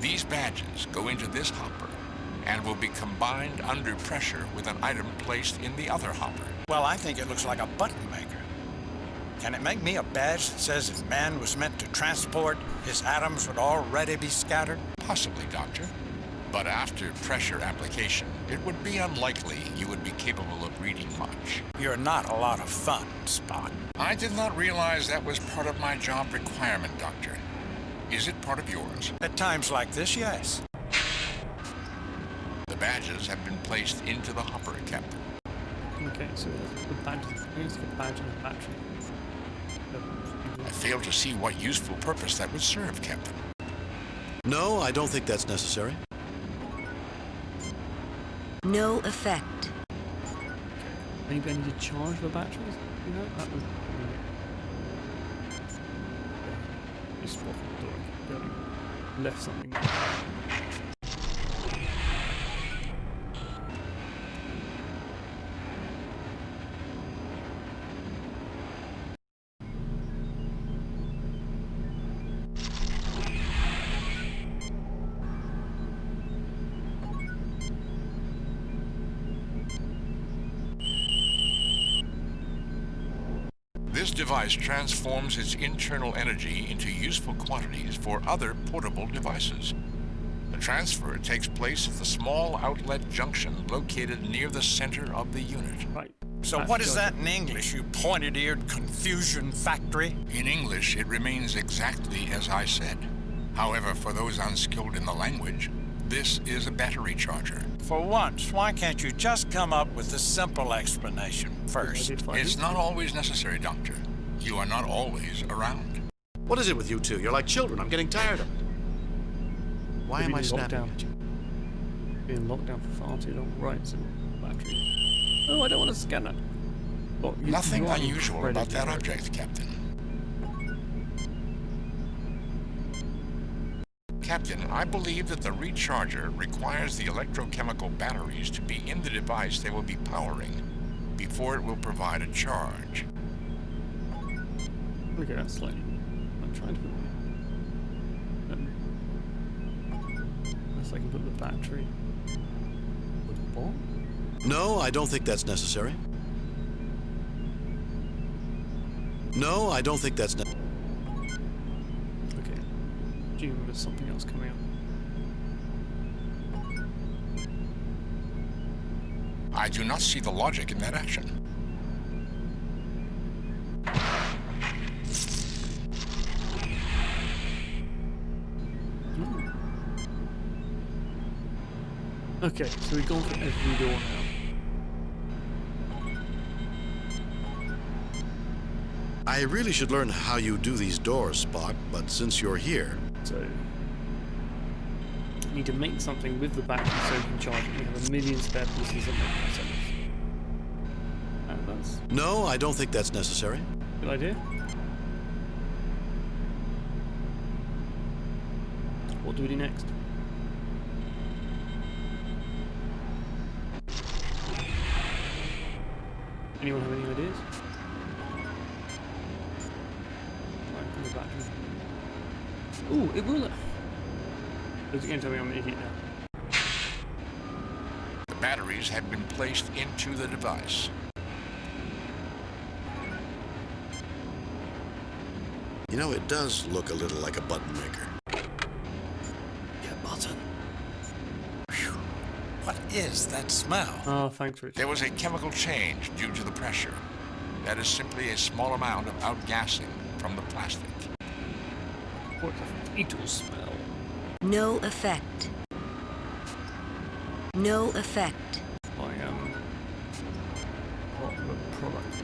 These badges go into this hopper and will be combined under pressure with an item placed in the other hopper. Well, I think it looks like a button maker. Can it make me a badge that says if man was meant to transport, his atoms would already be scattered? Possibly, Doctor. But after pressure application, it would be unlikely you would be capable of reading much. You're not a lot of fun, Spock. I did not realize that was part of my job requirement, Doctor. Is it part of yours? At times like this, yes. The badges have been placed into the hopper, Captain. Okay, so the badge, here's the badge and a battery. I fail to see what useful purpose that would serve, Captain. No, I don't think that's necessary. No effect. Maybe I need to charge the batteries? You know, that would... Just spot the door and keep going. Left something there. device transforms its internal energy into useful quantities for other portable devices. The transfer takes place at the small outlet junction located near the center of the unit. Right. So what is that in English, you pointed-eared confusion factory? In English, it remains exactly as I said. However, for those unskilled in the language, this is a battery charger. For once, why can't you just come up with a simple explanation first? It's not always necessary, Doctor. You are not always around. What is it with you two? You're like children. I'm getting tired of it. Why am I snapping at you? Being locked down for far too long. Right, so battery. Oh, I don't want to scan that. Oh, Nothing unusual about that object, Captain. Captain, I believe that the recharger requires the electrochemical batteries to be in the device they will be powering before it will provide a charge. Look at that slightly. I'm trying to put unless I can put the battery. What? No, I don't think that's necessary. No, I don't think that's necessary. Okay. June, there's something else coming up. I do not see the logic in that action. Okay, so we've gone for every door now. I really should learn how you do these doors, Spock, but since you're here... So... we need to make something with the battery so we can charge it. We have a million spare pieces that make no sense. And that's... No, I don't think that's necessary. Good idea. What do we do next? Anyone have any ideas? Ooh, it will. Is it going to tell me I'm an idiot now? The batteries have been placed into the device. You know, it does look a little like a button maker. Yeah, button. Whew. What is that smell? Oh, thanks, Richard. There was a chemical change due to the pressure. That is simply a small amount of outgassing from the plastic. What a fatal smell. No effect. No effect. I am... what the product?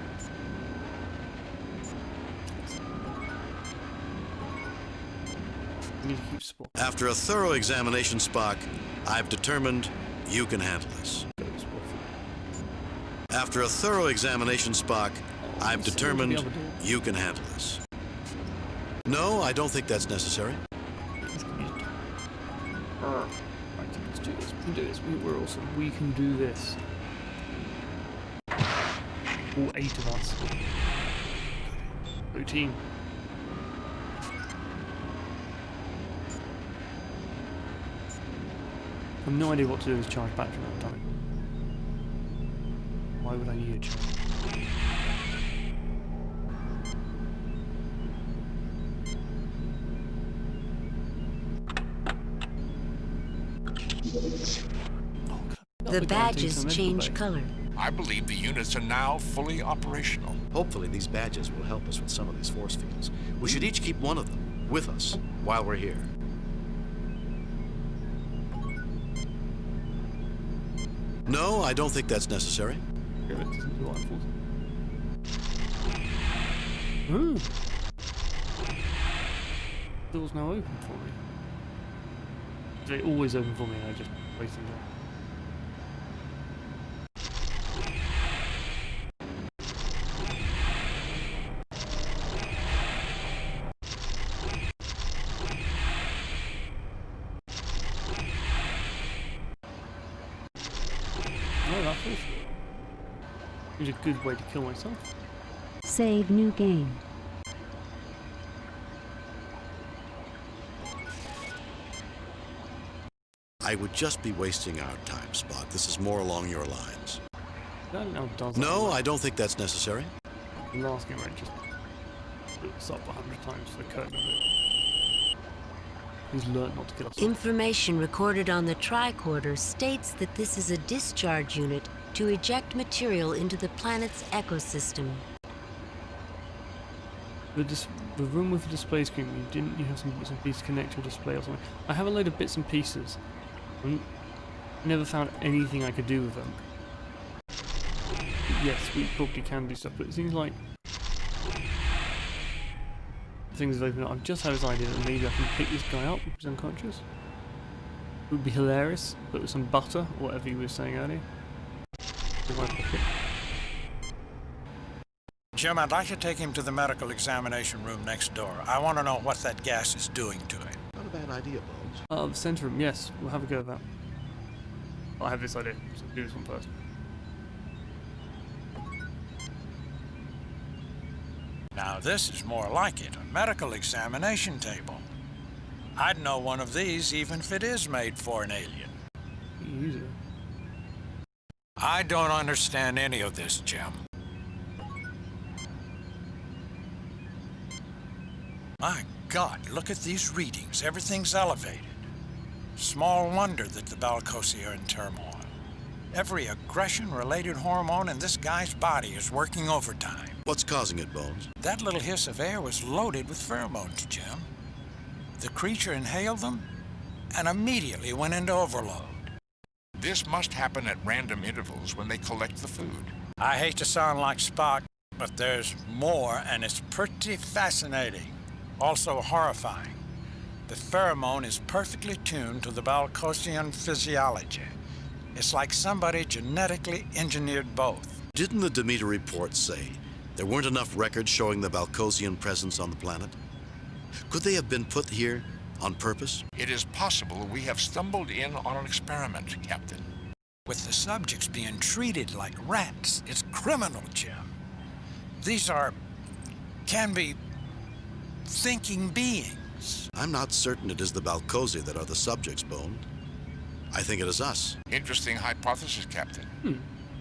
I need to keep Spock. After a thorough examination, Spock, I've determined you can handle this. After a thorough examination, Spock, I've determined you can handle this. No, I don't think that's necessary. Right, let's do this. We can do this. We're awesome. We can do this. All 8 of us. Routine. I have no idea what to do with this charge battery now, damn it. Why would I need a charge? The badges change color. I believe the units are now fully operational. Hopefully these badges will help us with some of these force fields. We should each keep one of them with us while we're here. No, I don't think that's necessary. Door's now open for me. They're always open for me and I just wait them down. Oh, that's awful. It's a good way to kill myself. Save new game. I would just be wasting our time, Spock. This is more along your lines. That now does No, I don't think that's necessary. The last game I just blew us up 100 times for the code of it. He's learned not to kill us. Information recorded on the tricorder states that this is a discharge unit to eject material into the planet's ecosystem. The room with the display screen, you have some bits and pieces connect to a display or something. I have a load of bits and pieces. I never found anything I could do with them. Yes, we probably can do stuff, but it seems like things have opened up. I've just had this idea that maybe I can pick this guy up if he's unconscious. It would be hilarious, but with some butter, or whatever you were saying earlier. Jim, I'd like to take him to the medical examination room next door. I want to know what that gas is doing to him. Not a bad idea, Bones. The centre room, yes. We'll have a go at that. I have this idea, so do this one first. Now this is more like it, a medical examination table. I'd know one of these even if it is made for an alien. Use it. I don't understand any of this, Jim. My God, look at these readings. Everything's elevated. Small wonder that the Balcosi are in turmoil. Every aggression-related hormone in this guy's body is working overtime. What's causing it, Bones? That little hiss of air was loaded with pheromones, Jim. The creature inhaled them and immediately went into overload. This must happen at random intervals when they collect the food. I hate to sound like Spock, but there's more, and it's pretty fascinating. Also horrifying. The pheromone is perfectly tuned to the Balcosian physiology. It's like somebody genetically engineered both. Didn't the Demeter report say there weren't enough records showing the Balcosian presence on the planet? Could they have been put here on purpose? It is possible we have stumbled in on an experiment, Captain. With the subjects being treated like rats, it's criminal, Jim. These can be thinking beings. I'm not certain it is the Balcosi that are the subjects, Bone. I think it is us. Interesting hypothesis, Captain.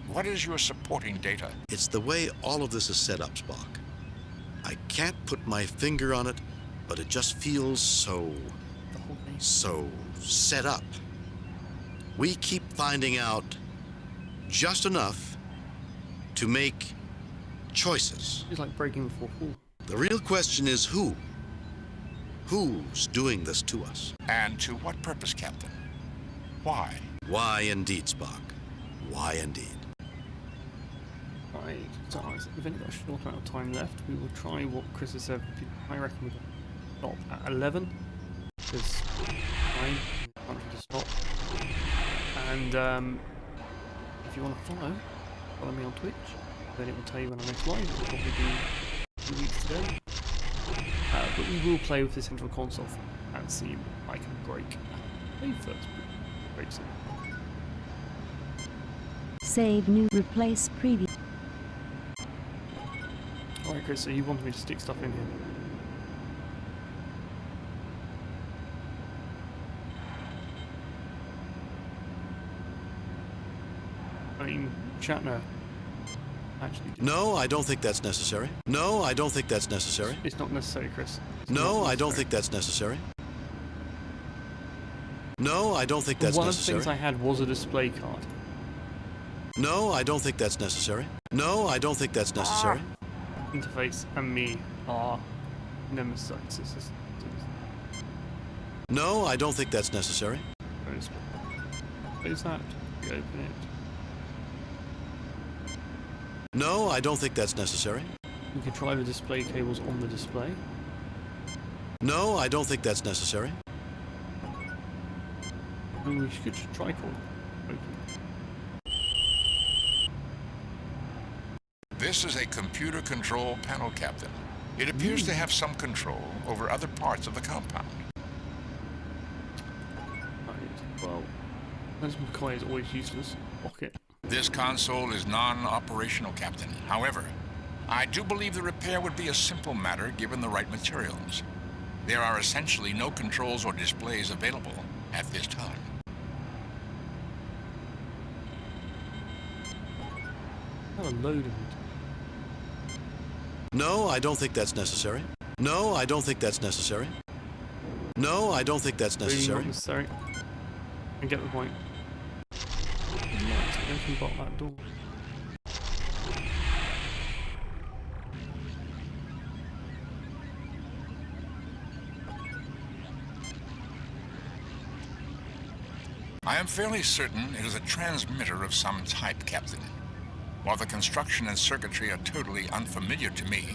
What is your supporting data? It's the way all of this is set up, Spock. I can't put my finger on it, but it just feels so set up. We keep finding out just enough to make choices. It's like breaking the fourth wall. The real question is who? Who's doing this to us? And to what purpose, Captain? Why? Why indeed, Spock. Why indeed. Right, so we've only got a short amount of time left. We will try what Chris has said. I reckon we'll stop at 11. Because time, can't really stop. And if you want to follow me on Twitch. Then it will tell you when I'm next live. It will probably be 2 weeks today. But we will play with the central console and see what I can break. Play first, but break it. Save new, replace previous. Alright, Chris, so you wanted me to stick stuff in here. I mean, Shatner actually did. No, I don't think that's necessary. No, I don't think that's necessary. It's not necessary, Chris. No, I don't think that's necessary. No, I don't think that's necessary. One of the things I had was a display card. No, I don't think that's necessary. No, I don't think that's necessary. Interface and me are nemesis. No, I don't think that's necessary. What is that? You open it. No, I don't think that's necessary. You can try the display cables on the display. No, I don't think that's necessary. I mean, we should try call open. This is a computer control panel, Captain. It appears to have some control over other parts of the compound. Right, well, as McCoy is always useless. Lock it. This console is non-operational, Captain. However, I do believe the repair would be a simple matter given the right materials. There are essentially no controls or displays available at this time. Not a load of it. No, I don't think that's necessary. No, I don't think that's necessary. No, I don't think that's necessary. Really not necessary. I get the point. Anything but that door. I am fairly certain it is a transmitter of some type, Captain. While the construction and circuitry are totally unfamiliar to me,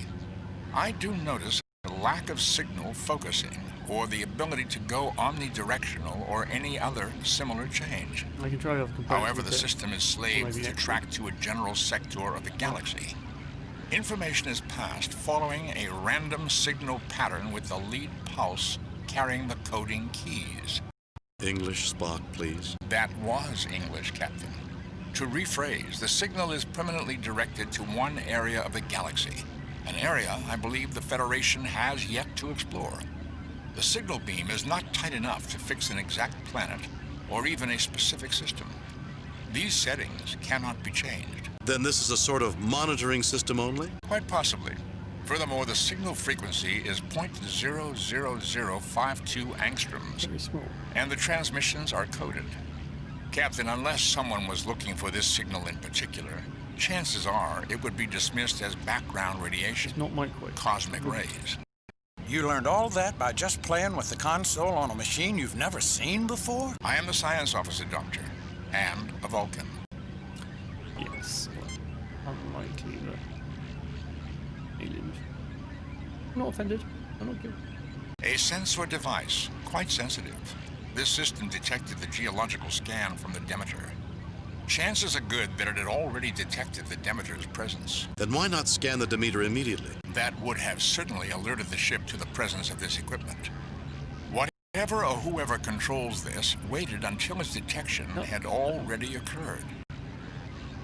I do notice a lack of signal focusing or the ability to go omnidirectional or any other similar change. I can try However, the system is slaved to track to a general sector of the galaxy. Information is passed following a random signal pattern with the lead pulse carrying the coding keys. English, Spock, please. That was English, Captain. To rephrase, the signal is permanently directed to one area of the galaxy, an area I believe the Federation has yet to explore. The signal beam is not tight enough to fix an exact planet or even a specific system. These settings cannot be changed. Then this is a sort of monitoring system only? Quite possibly. Furthermore, the signal frequency is 0.00052 angstroms, and the transmissions are coded. Captain, unless someone was looking for this signal in particular, chances are it would be dismissed as background radiation, not microwave, cosmic rays. You learned all that by just playing with the console on a machine you've never seen before? I am the science officer, Doctor, and a Vulcan. Yes, unlikely that aliens. I'm not offended. I'm not guilty. A sensor device, quite sensitive. This system detected the geological scan from the Demeter. Chances are good that it had already detected the Demeter's presence. Then why not scan the Demeter immediately? That would have certainly alerted the ship to the presence of this equipment. Whatever or whoever controls this waited until its detection had already occurred.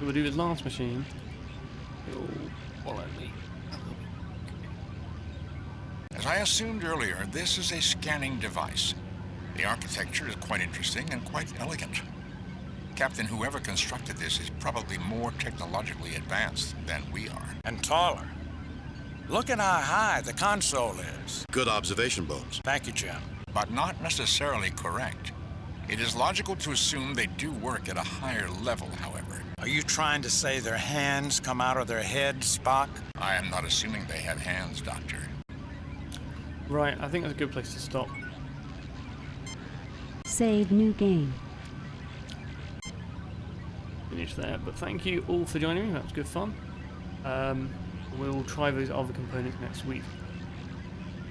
It would do his last machine. It'll follow me. As I assumed earlier, this is a scanning device. The architecture is quite interesting and quite elegant. Captain, whoever constructed this is probably more technologically advanced than we are. And taller. Look at how high the console is. Good observation, Bones. Thank you, Jim. But not necessarily correct. It is logical to assume they do work at a higher level, however. Are you trying to say their hands come out of their heads, Spock? I am not assuming they have hands, Doctor. Right, I think that's a good place to stop. Save new game. Finish there, but thank you all for joining me. That was good fun. We'll try those other components next week.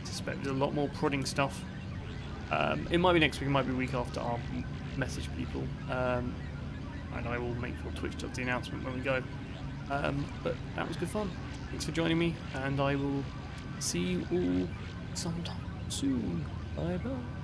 I suspect there's a lot more prodding stuff. It might be next week, it might be a week after. I'll message people. And I will make sure Twitch does the announcement when we go. But that was good fun. Thanks for joining me, and I will see you all sometime soon. Bye bye.